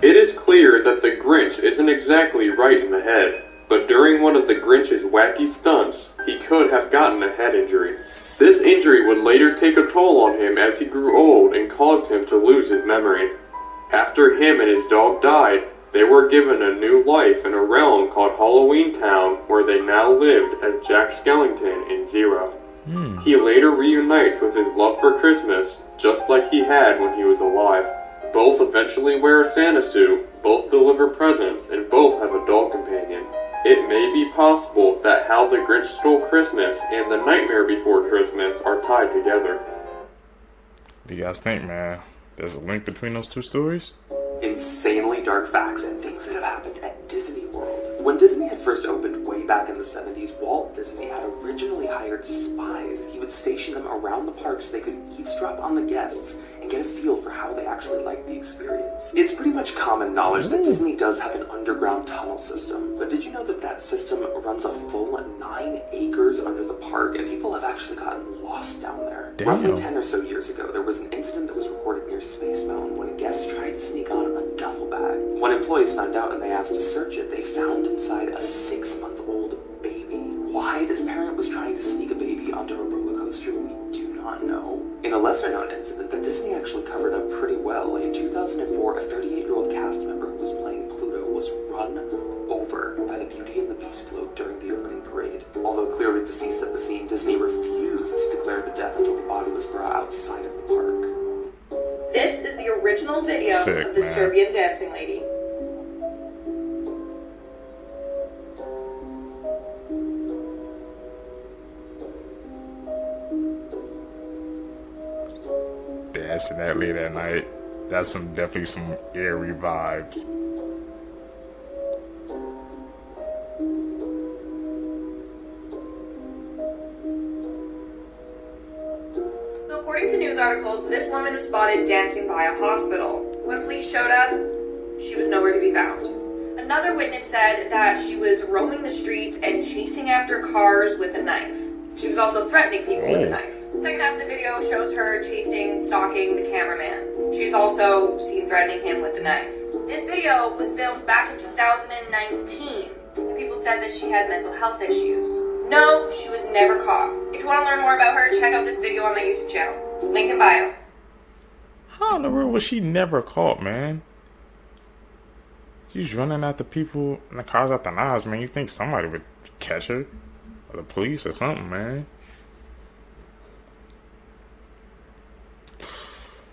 It is clear that the Grinch isn't exactly right in the head, but during one of the Grinch's wacky stunts, he could have gotten a head injury. This injury would later take a toll on him as he grew old and caused him to lose his memory. After him and his dog died, they were given a new life in a realm called Halloween Town, where they now lived as Jack Skellington and Zero. He later reunites with his love for Christmas, just like he had when he was alive. Both eventually wear a Santa suit, both deliver presents, and both have a dog companion. It may be possible that How the Grinch Stole Christmas and The Nightmare Before Christmas are tied together. What do you guys think, man? There's a link between those 2 stories? Insanely dark facts and things that have happened at Disney World. When Disney had first opened way back in the 70s, Walt Disney had originally hired spies. He would station them around the park so they could eavesdrop on the guests and get a feel for how they actually liked the experience. It's pretty much common knowledge that Disney does have an underground tunnel system, but did you know that that system runs a full 9 acres under the park, and people have actually gotten lost down there? Damn. Roughly 10 or so years ago, there was an incident that was recorded near Space Mountain when a guest tried to sneak on a duffel bag. When employees found out and they asked to search it, they found inside a 6-month-old baby. Why this parent was trying to sneak a baby onto a roller coaster, we do not know. In a lesser-known incident that Disney actually covered up pretty well, in 2004, a 38-year-old cast member who was playing Pluto was run over by the Beauty and the Beast float during the opening parade. Although clearly deceased at the scene, Disney refused to declare the death until the body was brought outside of the park. This is the original video Sick, of the man. Serbian dancing lady. Dancing that late at night. That's definitely some eerie vibes. So according to news articles, this woman was spotted dancing by a hospital. When police showed up, she was nowhere to be found. Another witness said that she was roaming the streets and chasing after cars with a knife. She was also threatening people with a knife. The second half of the video shows her stalking the cameraman. She's also seen threatening him with a knife. This video was filmed back in 2019, and people said that she had mental health issues. No, she was never caught. If you want to learn more about her, check out this video on my YouTube channel. Link in bio. How in the world was she never caught, man? She's running after people in the cars after knives, man. You think somebody would catch her? Or the police or something, man.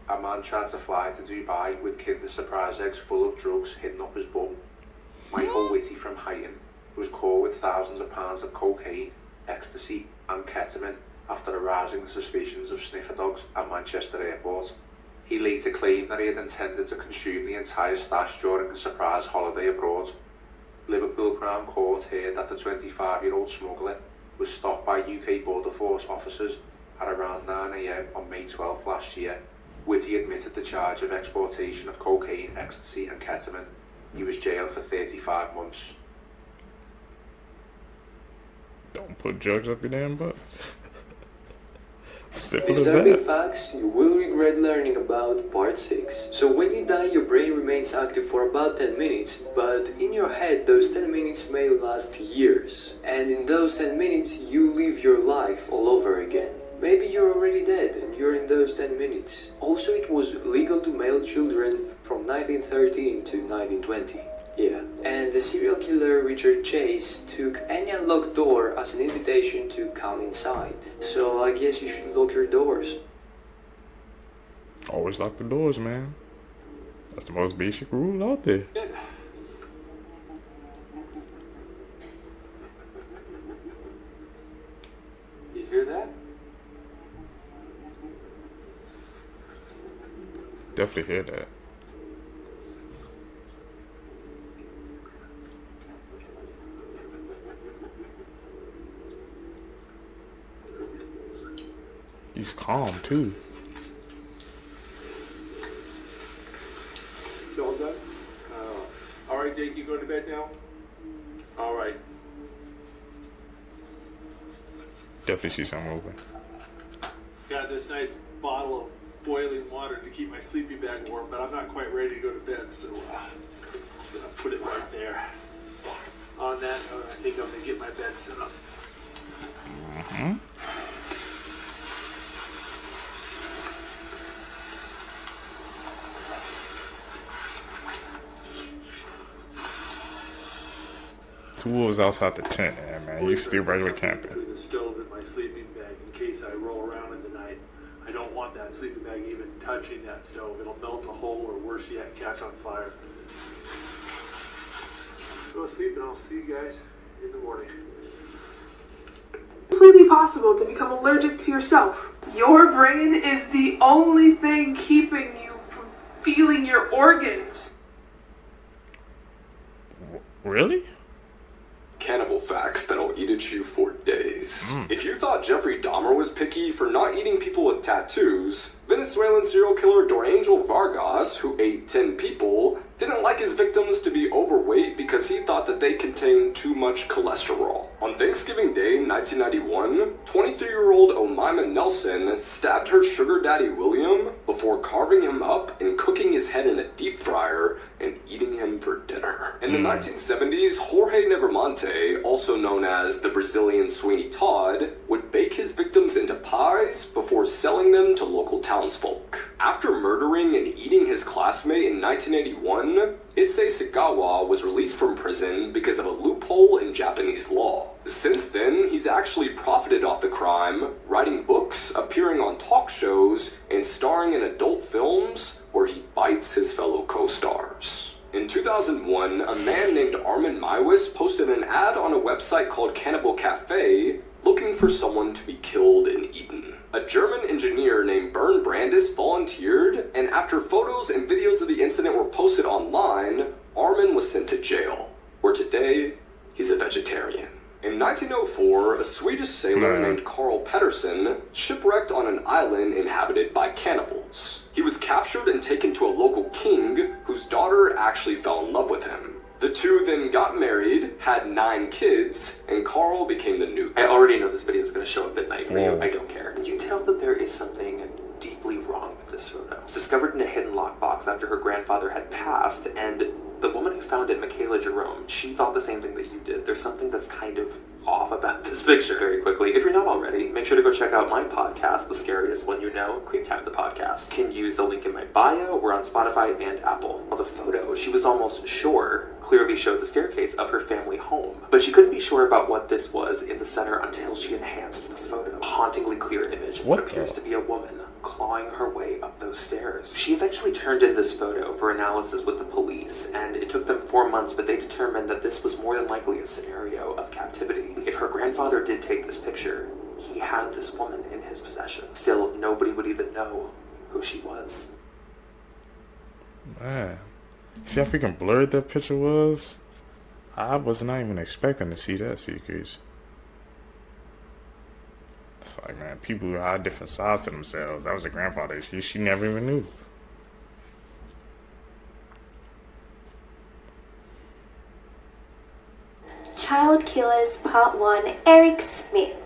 A man tried to fly to Dubai with Kinder Surprise eggs full of drugs hidden up his bum. Michael Whitty from Huyton was caught with thousands of pounds of cocaine, ecstasy and ketamine after arousing the suspicions of sniffer dogs at Manchester Airport. He later claimed that he had intended to consume the entire stash during a surprise holiday abroad. Liverpool Crown Court heard that the 25-year-old smuggler was stopped by UK Border Force officers at around 9 AM on May 12 last year. Whitty admitted the charge of exportation of cocaine, ecstasy and ketamine. He was jailed for 35 months. Don't put drugs up your damn butts. Simple as Disturbing that. facts you will regret learning about part 6. So when you die, your brain remains active for about 10 minutes, but in your head those 10 minutes may last years. And in those 10 minutes you live your life all over again. Maybe you're already dead and you're in those 10 minutes. Also, it was legal to mail children from 1913 to 1920. Yeah, and the serial killer Richard Chase took any unlocked door as an invitation to come inside. So I guess you should lock your doors. Always lock the doors, man. That's the most basic rule out there. You hear that? Definitely hear that. He's calm too. You all done? All right, Jake, you going to bed now? All right. Definitely see something open. Got this nice bottle of boiling water to keep my sleeping bag warm, but I'm not quite ready to go to bed, so I'm gonna put it right there. On that note, I think I'm gonna get my bed set up. Mm-hmm. Two wolves outside the tent, man. You still regular camping. The stove in my sleeping bag in case I roll around in the night. I don't want that sleeping bag even touching that stove. It'll melt a hole, or worse yet, catch on fire. Go to sleep and I'll see you guys in the morning. Completely possible to become allergic to yourself. Your brain is the only thing keeping you from feeling your organs. Really? Cannibal facts that'll eat at you for days. If you thought Jeffrey Dahmer was picky for not eating people with tattoos, Venezuelan serial killer Dorangel Vargas, who ate 10 people, didn't like his victims to be overweight because he thought that they contained too much cholesterol. On Thanksgiving Day 1991, 23-year-old Omaima Nelson stabbed her sugar daddy William before carving him up and cooking his head in a deep fryer and eating him for dinner. In the 1970s, Jorge Nevermonte, also known as the Brazilian Sweeney Todd, would bake his victims into pies before selling them to local townsfolk. After murdering and eating his classmate in 1981, Issei Sagawa was released from prison because of a loophole in Japanese law. Since then, he's actually profited off the crime, writing books, appearing on talk shows, and starring in adult films where he bites his fellow co-stars. In 2001, a man named Armin Maiwis posted an ad on a website called Cannibal Cafe looking for someone to be killed and eaten. A German engineer named Bernd Brandis volunteered, and after photos and videos of the incident were posted online, Armin was sent to jail, where today, he's a vegetarian. In 1904, a Swedish sailor named Carl Pettersson shipwrecked on an island inhabited by cannibals. He was captured and taken to a local king whose daughter actually fell in love with him. The two then got married, had 9 kids, and Carl became the new. I already know this video is going to show up at night for you. I don't care. You tell that there is something deeply wrong with this photo. It's discovered in a hidden lockbox after her grandfather had passed, and the woman who found it, Michaela Jerome, she thought the same thing that you did. There's something that's kind of off about this picture. Very quickly, if you're not already, make sure to go check out my podcast, The Scariest One You Know, Creep Time the Podcast. Can use the link in my bio. We're on Spotify and Apple. Well, the photo, she was almost sure, clearly showed the staircase of her family home. But she couldn't be sure about what this was in the center until she enhanced the photo. A hauntingly clear image that appears to be a woman clawing her way up those stairs. She eventually turned in this photo for analysis with the police, and it took them 4 months, but they determined that this was more than likely a scenario of captivity. If her grandfather did take this picture, he had this woman in his possession. Still, nobody would even know who she was. Man, see how freaking blurred that picture was? I was not even expecting to see that, Seacrest. It's like, man, people who had different sides to themselves. That was a grandfather. She never even knew. Child Killers Part 1, Eric Smith.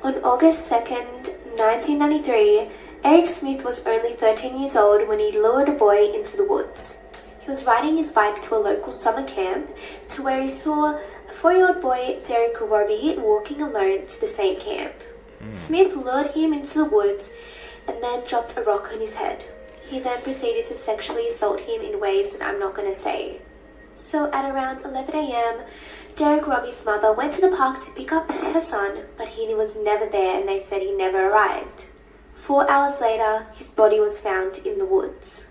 On August 2nd, 1993, Eric Smith was only 13 years old when he lured a boy into the woods. He was riding his bike to a local summer camp to where he saw a 4-year-old boy, Derek Robbie, walking alone to the same camp. Smith lured him into the woods and then dropped a rock on his head. He then proceeded to sexually assault him in ways that I'm not going to say. So at around 11 a.m, Derek Robbie's mother went to the park to pick up her son, but he was never there and they said he never arrived. 4 hours later, his body was found in the woods.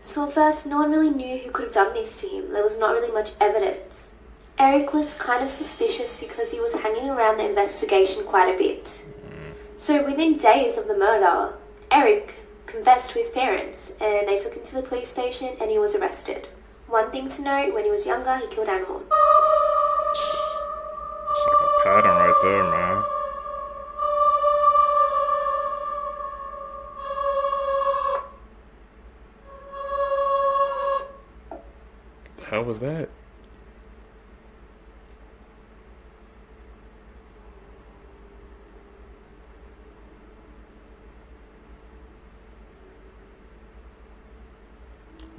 So at first, no one really knew who could have done this to him. There was not really much evidence. Eric was kind of suspicious because he was hanging around the investigation quite a bit. So within days of the murder, Eric confessed to his parents and they took him to the police station and he was arrested. One thing to note, when he was younger, he killed animals. It's like a pattern right there, man. The hell was that?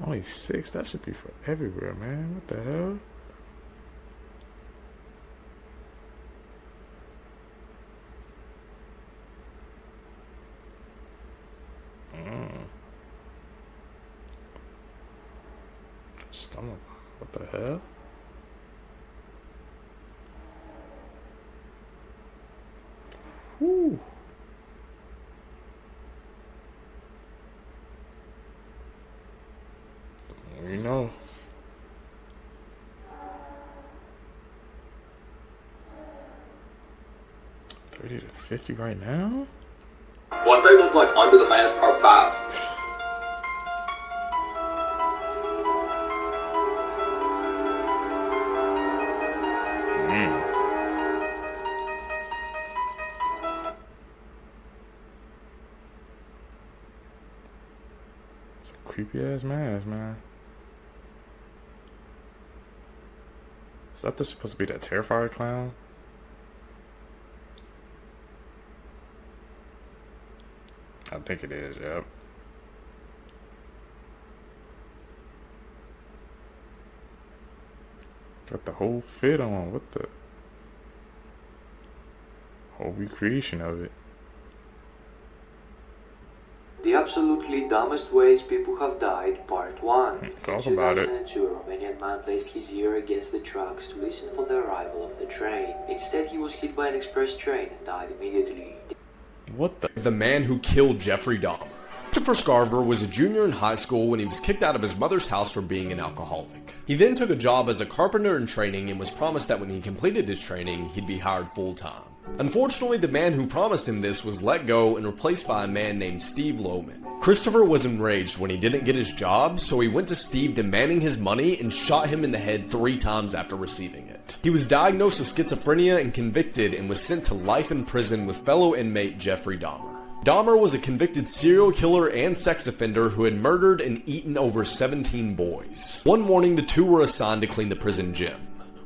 Only 6? That should be for everywhere, man. What the hell? Stomach. What the hell? Whew. You know. 30 to 50 right now? What they look like under the mask part 5. It's a creepy ass mask, man. Is that supposed to be that Terrifier clown? I think it is, yep. Got the whole fit on. What the? Whole recreation of it. The absolutely dumbest ways people have died, part 1. Talk about it. In 2002, a Romanian man placed his ear against the tracks to listen for the arrival of the train. Instead, he was hit by an express train and died immediately. What the? The man who killed Jeffrey Dahmer. Christopher Scarver was a junior in high school when he was kicked out of his mother's house for being an alcoholic. He then took a job as a carpenter in training and was promised that when he completed his training, he'd be hired full-time. Unfortunately, the man who promised him this was let go and replaced by a man named Steve Lohman. Christopher was enraged when he didn't get his job, so he went to Steve demanding his money and shot him in the head 3 times after receiving it. He was diagnosed with schizophrenia and convicted and was sent to life in prison with fellow inmate Jeffrey Dahmer. Dahmer was a convicted serial killer and sex offender who had murdered and eaten over 17 boys. One morning, the two were assigned to clean the prison gym.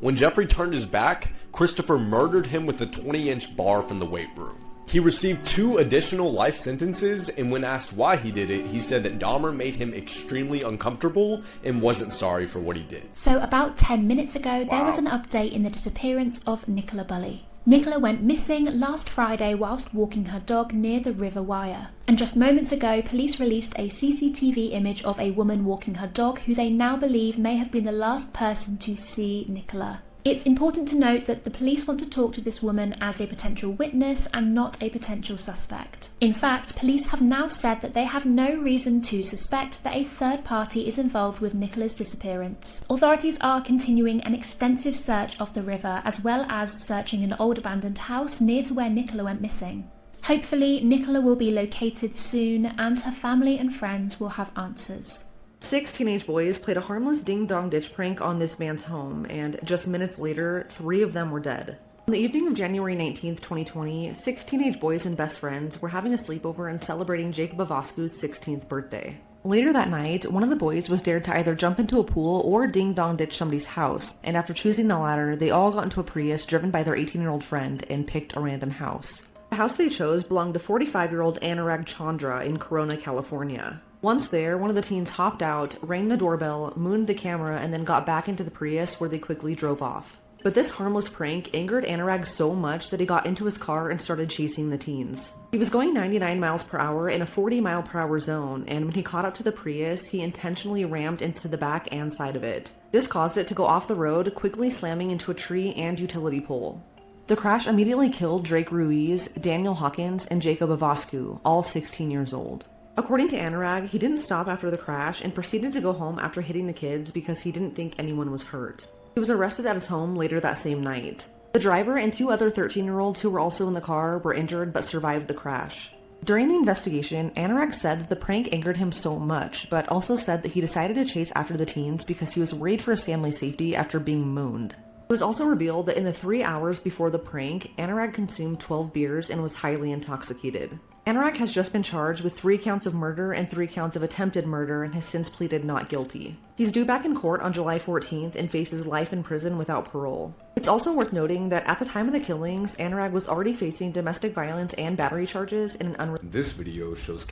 When Jeffrey turned his back, Christopher murdered him with a 20-inch bar from the weight room. He received 2 additional life sentences, and when asked why he did it, he said that Dahmer made him extremely uncomfortable and wasn't sorry for what he did. So about 10 minutes ago, there was an update in the disappearance of Nicola Bulley. Nicola went missing last Friday whilst walking her dog near the River Wyre. And just moments ago, police released a CCTV image of a woman walking her dog who they now believe may have been the last person to see Nicola. It's important to note that the police want to talk to this woman as a potential witness and not a potential suspect. In fact, police have now said that they have no reason to suspect that a third party is involved with Nicola's disappearance. Authorities are continuing an extensive search of the river as well as searching an old abandoned house near to where Nicola went missing. Hopefully, Nicola will be located soon and her family and friends will have answers. 6 teenage boys played a harmless ding-dong ditch prank on this man's home, and just minutes later, 3 of them were dead. On the evening of January 19th, 2020, 6 teenage boys and best friends were having a sleepover and celebrating Jacob Avosku's 16th birthday. Later that night, one of the boys was dared to either jump into a pool or ding-dong ditch somebody's house, and after choosing the latter, they all got into a Prius driven by their 18-year-old friend and picked a random house. The house they chose belonged to 45-year-old Anurag Chandra in Corona, California. Once there, one of the teens hopped out, rang the doorbell, mooned the camera, and then got back into the Prius where they quickly drove off. But this harmless prank angered Anurag so much that he got into his car and started chasing the teens. He was going 99 miles per hour in a 40-mile-per-hour zone, and when he caught up to the Prius, he intentionally rammed into the back and side of it. This caused it to go off the road, quickly slamming into a tree and utility pole. The crash immediately killed Drake Ruiz, Daniel Hawkins, and Jacob Avascu, all 16 years old. According to Anurag, he didn't stop after the crash and proceeded to go home after hitting the kids because he didn't think anyone was hurt. He was arrested at his home later that same night. The driver and 2 other 13-year-olds who were also in the car were injured but survived the crash. During the investigation, Anurag said that the prank angered him so much, but also said that he decided to chase after the teens because he was worried for his family's safety after being mooned. It was also revealed that in the 3 hours before the prank, Anurag consumed 12 beers and was highly intoxicated. Anurag has just been charged with 3 counts of murder and 3 counts of attempted murder and has since pleaded not guilty. He's due back in court on July 14th and faces life in prison without parole. It's also worth noting that at the time of the killings, Anurag was already facing domestic violence and battery charges in an This video shows...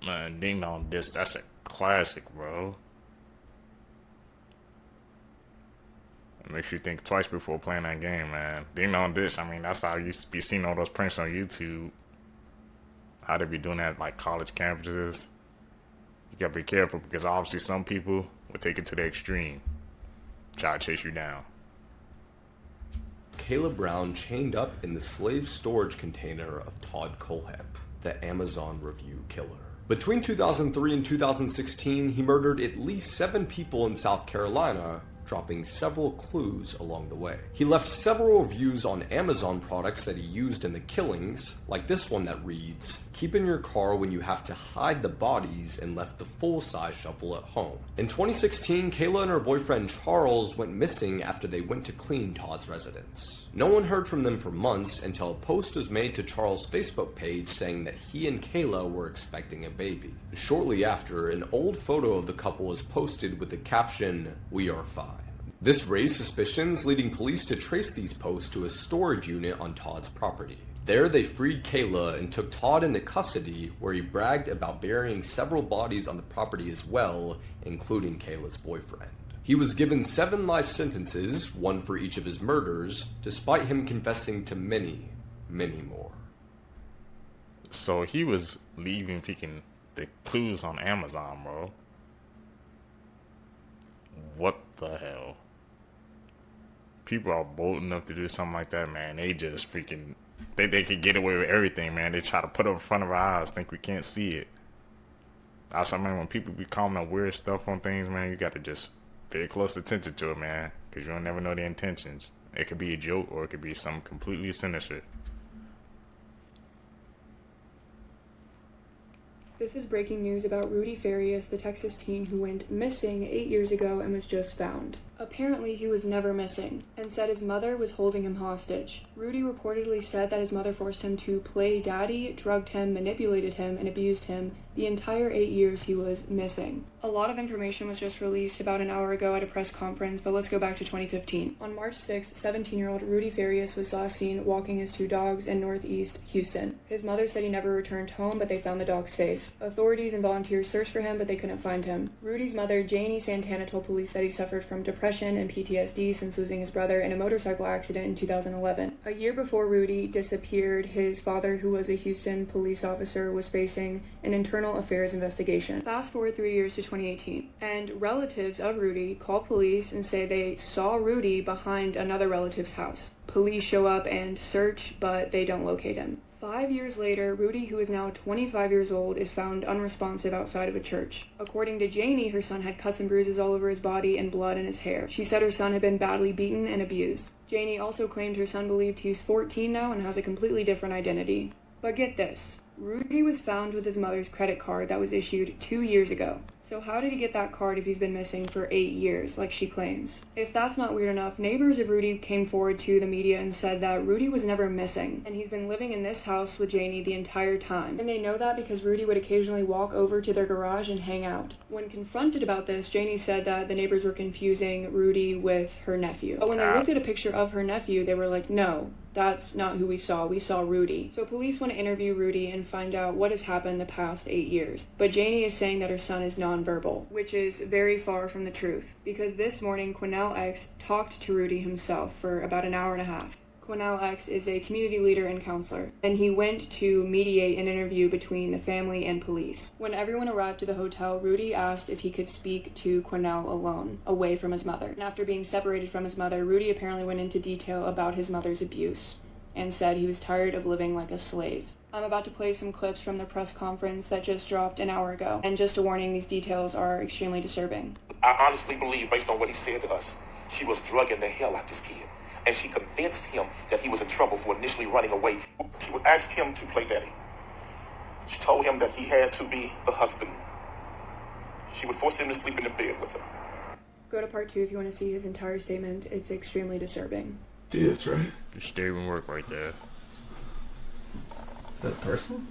Man, Ding Dong Disc, that's a classic, bro. It makes you think twice before playing that game, man. Ding Dong Disc, I mean, that's how you used to be seeing all those pranks on YouTube. How they be doing that at, like, college campuses. You gotta be careful because obviously some people will take it to the extreme. Try to chase you down. Kayla Brown chained up in the slave storage container of Todd Kohlhepp, the Amazon review killer. Between 2003 and 2016, he murdered at least 7 people in South Carolina, dropping several clues along the way. He left several reviews on Amazon products that he used in the killings, like this one that reads, "Keep in your car when you have to hide the bodies," and left the full-size shovel at home. In 2016, Kayla and her boyfriend Charles went missing after they went to clean Todd's residence. No one heard from them for months until a post was made to Charles' Facebook page saying that he and Kayla were expecting a baby. Shortly after, an old photo of the couple was posted with the caption, "We are fine." This raised suspicions, leading police to trace these posts to a storage unit on Todd's property. There, they freed Kayla and took Todd into custody, where he bragged about burying several bodies on the property as well, including Kayla's boyfriend. He was given 7 life sentences, 1 for each of his murders, despite him confessing to many, many more. So he was leaving freaking the clues on Amazon, bro. What the hell? People are bold enough to do something like that, man. They just freaking... They could get away with everything, man. They try to put it in front of our eyes, think we can't see it. Also, man, when people be commenting weird stuff on things, man, you got to just pay close attention to it, man. Because you'll never know their intentions. It could be a joke or it could be something completely sinister. This is breaking news about Rudy Fious, the Texas teen who went missing 8 years ago and was just found. Apparently, he was never missing, and said his mother was holding him hostage. Rudy reportedly said that his mother forced him to play daddy, drugged him, manipulated him, and abused him the entire 8 years he was missing. A lot of information was just released about an hour ago at a press conference, but let's go back to 2015. On March 6th, 17-year-old Rudy Fious was last seen walking his 2 dogs in northeast Houston. His mother said he never returned home, but they found the dogs safe. Authorities and volunteers searched for him, but they couldn't find him. Rudy's mother, Janie Santana, told police that he suffered from depression and PTSD since losing his brother in a motorcycle accident in 2011. A year before Rudy disappeared, his father, who was a Houston police officer, was facing an internal affairs investigation. Fast forward 3 years to 2018, and relatives of Rudy call police and say they saw Rudy behind another relative's house. Police show up and search, but they don't locate him. 5 years later, Rudy, who is now 25 years old, is found unresponsive outside of a church. According to Janie, her son had cuts and bruises all over his body and blood in his hair. She said her son had been badly beaten and abused. Janie also claimed her son believed he's 14 now and has a completely different identity. But get this. Rudy was found with his mother's credit card that was issued 2 years ago. So how did he get that card if he's been missing for 8 years, like she claims? If that's not weird enough, neighbors of Rudy came forward to the media and said that Rudy was never missing, and he's been living in this house with Janie the entire time. And they know that because Rudy would occasionally walk over to their garage and hang out. When confronted about this, Janie said that the neighbors were confusing Rudy with her nephew. But when they looked at a picture of her nephew, they were like, no, that's not who we saw Rudy. So police want to interview Rudy and find out what has happened the past 8 years. But Janie is saying that her son is nonverbal, which is very far from the truth, because this morning Quinnell X talked to Rudy himself for about an hour and a half. Quinnell X is a community leader and counselor, and he went to mediate an interview between the family and police. When everyone arrived to the hotel, Rudy asked if he could speak to Quinnell alone, away from his mother. And after being separated from his mother, Rudy apparently went into detail about his mother's abuse, and said he was tired of living like a slave. I'm about to play some clips from the press conference that just dropped an hour ago, and just a warning, these details are extremely disturbing. I honestly believe, based on what he said to us, she was drugging the hell out of this kid. And she convinced him that he was in trouble for initially running away. She would ask him to play daddy. She told him that he had to be the husband. She would force him to sleep in the bed with her. Go to part 2 if you want to see his entire statement. It's extremely disturbing. Dude, that's right. The statement work right there. Is that personal?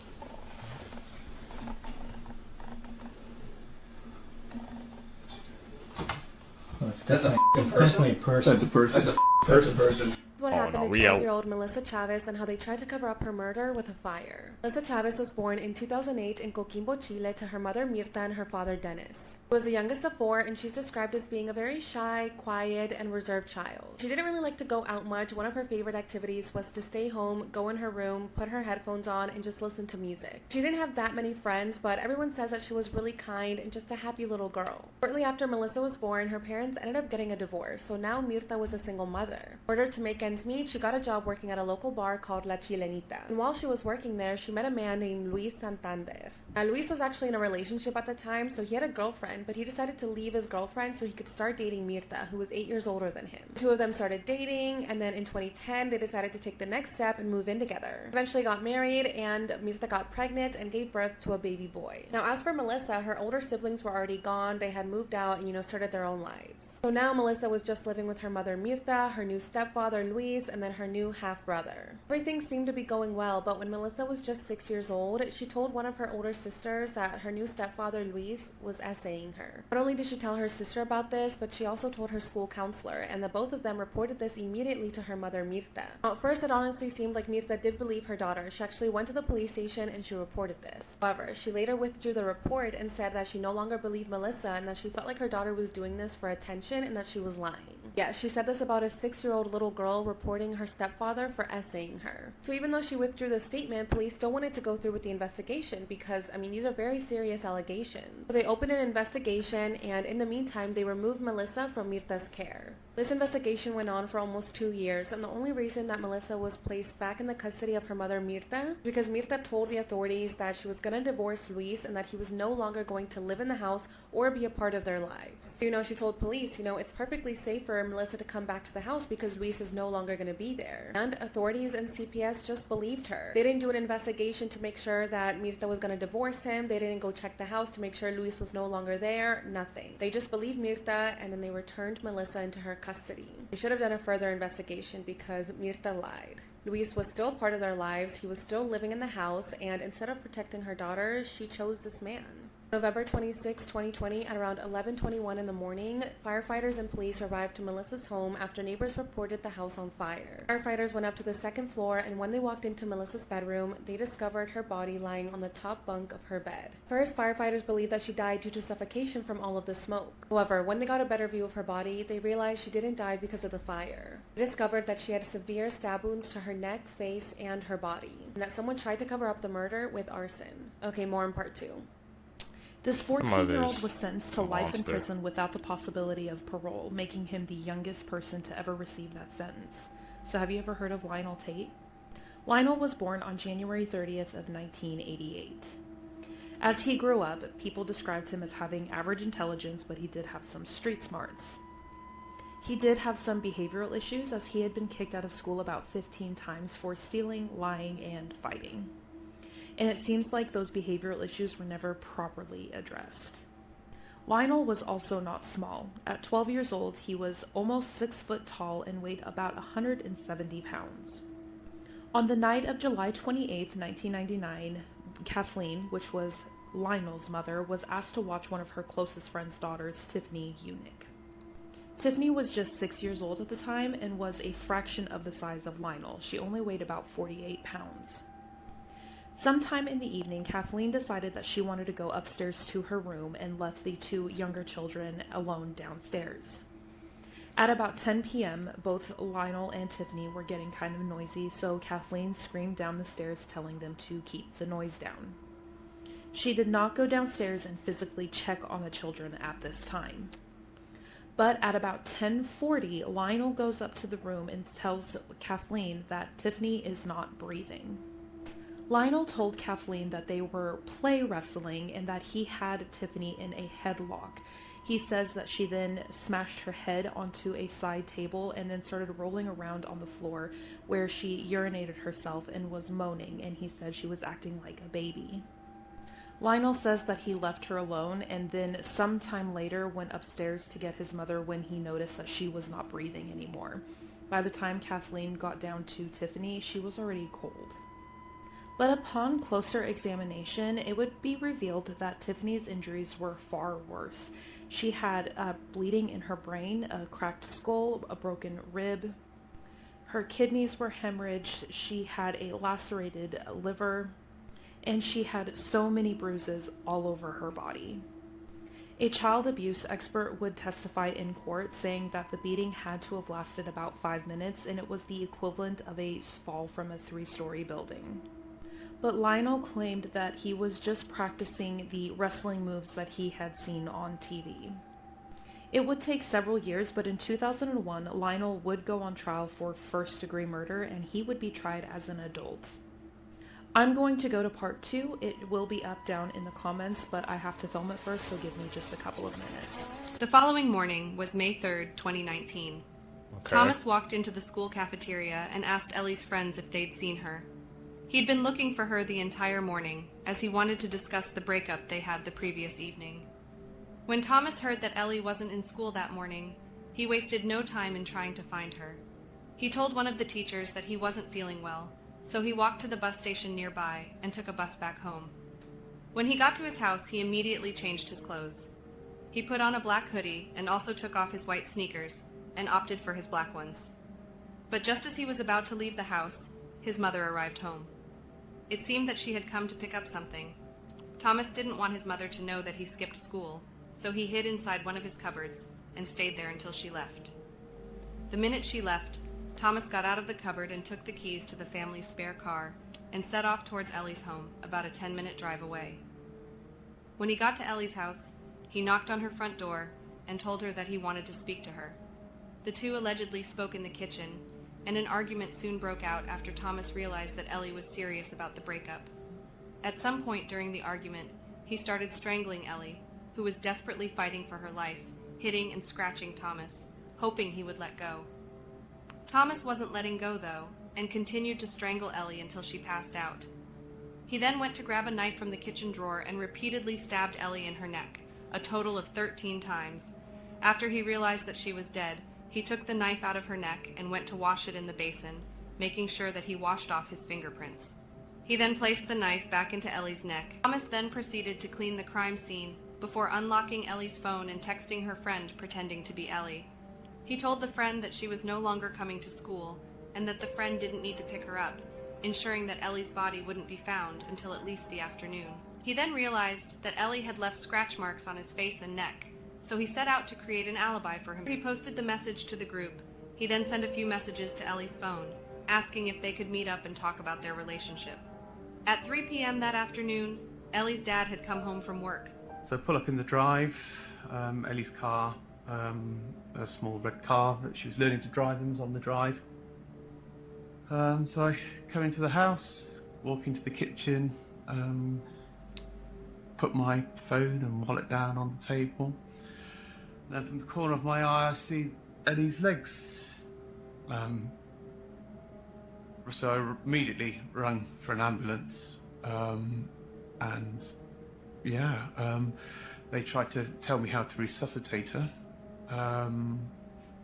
That's a definitely person. That's a person. That's a person. What happened to 12-year-old Melissa Chavez and how they tried to cover up her murder with a fire. Melissa Chavez was born in 2008 in Coquimbo, Chile to her mother Mirta and her father Dennis. She was the youngest of 4, and she's described as being a very shy, quiet, and reserved child. She didn't really like to go out much. One of her favorite activities was to stay home, go in her room, put her headphones on, and just listen to music. She didn't have that many friends, but everyone says that she was really kind and just a happy little girl. Shortly after Melissa was born, her parents ended up getting a divorce, so now Mirta was a single mother. In order to make ends meet, she got a job working at a local bar called La Chilenita. And while she was working there, she met a man named Luis Santander. Now, Luis was actually in a relationship at the time, so he had a girlfriend, but he decided to leave his girlfriend so he could start dating Mirta, who was 8 years older than him. The two of them started dating, and then in 2010, they decided to take the next step and move in together. Eventually got married, and Mirta got pregnant and gave birth to a baby boy. Now, as for Melissa, her older siblings were already gone. They had moved out and, started their own lives. So now Melissa was just living with her mother Mirta, her new stepfather Luis, and then her new half-brother. Everything seemed to be going well, but when Melissa was just 6 years old, she told one of her older sisters that her new stepfather Luis was essaying her. Not only did she tell her sister about this, but she also told her school counselor, and the both of them reported this immediately to her mother Mirta. Now, at first, it honestly seemed like Mirta did believe her daughter. She actually went to the police station and she reported this. However, she later withdrew the report and said that she no longer believed Melissa and that she felt like her daughter was doing this for attention and that she was lying. Yeah, she said this about a 6-year-old little girl reporting her stepfather for essaying her. So even though she withdrew the statement, police still wanted to go through with the investigation because, these are very serious allegations. So they opened an investigation, and in the meantime, they removed Melissa from Mirta's care. This investigation went on for almost 2 years, and the only reason that Melissa was placed back in the custody of her mother Mirta because Mirta told the authorities that she was going to divorce Luis and that he was no longer going to live in the house or be a part of their lives. So, she told police, it's perfectly safe for Melissa to come back to the house because Luis is no longer going to be there. And authorities and CPS just believed her. They didn't do an investigation to make sure that Mirta was going to divorce him. They didn't go check the house to make sure Luis was no longer there. Nothing. They just believed Mirta, and then they returned Melissa into her custody. They should have done a further investigation because Mirta lied. Luis was still part of their lives. He was still living in the house, and instead of protecting her daughter, she chose this man. November 26, 2020, at around 11:21 in the morning, firefighters and police arrived to Melissa's home after neighbors reported the house on fire. Firefighters went up to the second floor, and when they walked into Melissa's bedroom, they discovered her body lying on the top bunk of her bed. First, firefighters believed that she died due to suffocation from all of the smoke. However, when they got a better view of her body, they realized she didn't die because of the fire. They discovered that she had severe stab wounds to her neck, face, and her body, and that someone tried to cover up the murder with arson. Okay, more in part 2. This 14-year-old was sentenced to life in prison without the possibility of parole, making him the youngest person to ever receive that sentence. So have you ever heard of Lionel Tate? Lionel was born on January 30th of 1988. As he grew up, people described him as having average intelligence, but he did have some street smarts. He did have some behavioral issues, as he had been kicked out of school about 15 times for stealing, lying, and fighting. and it seems like those behavioral issues were never properly addressed. Lionel was also not small. At 12 years old, he was almost 6 foot tall and weighed about 170 pounds. On the night of July 28, 1999, Kathleen, which was Lionel's mother, was asked to watch one of her closest friend's daughters, Tiffany Unick. Tiffany was just 6 years old at the time and was a fraction of the size of Lionel. She only weighed about 48 pounds. Sometime in the evening, Kathleen decided that she wanted to go upstairs to her room and left the two younger children alone downstairs. At about 10 p.m., both Lionel and Tiffany were getting kind of noisy, so Kathleen screamed down the stairs telling them to keep the noise down. She did not go downstairs and physically check on the children at this time. But at about 10:40, Lionel goes up to the room and tells Kathleen that Tiffany is not breathing. Lionel told Kathleen that they were play wrestling and that he had Tiffany in a headlock. He says that she then smashed her head onto a side table and then started rolling around on the floor where she urinated herself and was moaning, and he said she was acting like a baby. Lionel says that he left her alone and then sometime later went upstairs to get his mother when he noticed that she was not breathing anymore. By the time Kathleen got down to Tiffany, she was already cold. But upon closer examination, it would be revealed that Tiffany's injuries were far worse. She had bleeding in her brain, a cracked skull, a broken rib. Her kidneys were hemorrhaged. She had a lacerated liver, and she had so many bruises all over her body. A child abuse expert would testify in court saying that the beating had to have lasted about 5 minutes, and it was the equivalent of a fall from a 3-story building. But Lionel claimed that he was just practicing the wrestling moves that he had seen on TV. It would take several years, but in 2001, Lionel would go on trial for first-degree murder, and he would be tried as an adult. I'm going to go to part 2. It will be up down in the comments, but I have to film it first, so give me just a couple of minutes. The following morning was May 3rd, 2019. Okay. Thomas walked into the school cafeteria and asked Ellie's friends if they'd seen her. He'd been looking for her the entire morning, as he wanted to discuss the breakup they had the previous evening. When Thomas heard that Ellie wasn't in school that morning, he wasted no time in trying to find her. He told one of the teachers that he wasn't feeling well, so he walked to the bus station nearby and took a bus back home. When he got to his house, he immediately changed his clothes. He put on a black hoodie and also took off his white sneakers and opted for his black ones. But just as he was about to leave the house, his mother arrived home. It seemed that she had come to pick up something. Thomas didn't want his mother to know that he skipped school, so he hid inside one of his cupboards and stayed there until she left. The minute she left, Thomas got out of the cupboard and took the keys to the family's spare car and set off towards Ellie's home, about a 10-minute drive away. When he got to Ellie's house, he knocked on her front door and told her that he wanted to speak to her. The two allegedly spoke in the kitchen, and an argument soon broke out after Thomas realized that Ellie was serious about the breakup. At some point during the argument, he started strangling Ellie, who was desperately fighting for her life, hitting and scratching Thomas, hoping he would let go. Thomas wasn't letting go, though, and continued to strangle Ellie until she passed out. He then went to grab a knife from the kitchen drawer and repeatedly stabbed Ellie in her neck, a total of 13 times. After he realized that she was dead, he took the knife out of her neck and went to wash it in the basin, making sure that he washed off his fingerprints. He then placed the knife back into Ellie's neck. Thomas then proceeded to clean the crime scene before unlocking Ellie's phone and texting her friend pretending to be Ellie. He told the friend that she was no longer coming to school and that the friend didn't need to pick her up, ensuring that Ellie's body wouldn't be found until at least the afternoon. He then realized that Ellie had left scratch marks on his face and neck, so he set out to create an alibi for him. He posted the message to the group. He then sent a few messages to Ellie's phone, asking if they could meet up and talk about their relationship. At 3 p.m. that afternoon, Ellie's dad had come home from work. So I pull up in the drive, Ellie's car, a small red car that she was learning to drive and was on the drive. So I come into the house, walk into the kitchen, put my phone and wallet down on the table. And then from the corner of my eye I see Ellie's legs. So I immediately rang for an ambulance. And yeah, they tried to tell me how to resuscitate her. And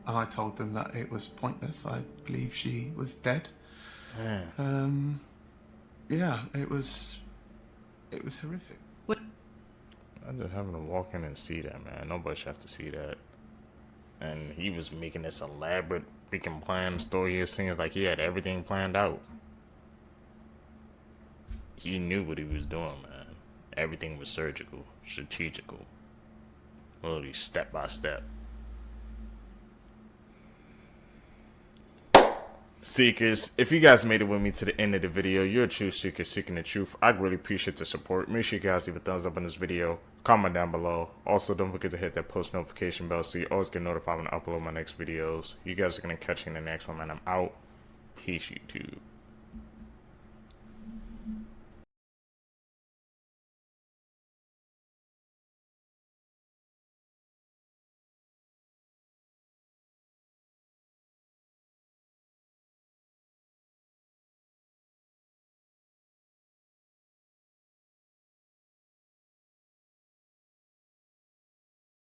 I told them that it was pointless. I believe she was dead. Yeah, it was horrific. I just having to walk in and see that, man. Nobody should have to see that. And he was making this elaborate freaking plan story. It seems like he had everything planned out. He knew what he was doing, man. Everything was surgical, strategical. Literally step by step. Seekers, if you guys made it with me to the end of the video, you're a true seeker seeking the truth. I'd really appreciate the support. Make sure you guys leave a thumbs up on this video, comment down below. Also, don't forget to hit that post notification bell so you always get notified when I upload my next videos. You guys are going to catch me in the next one, man. I'm out. Peace, YouTube.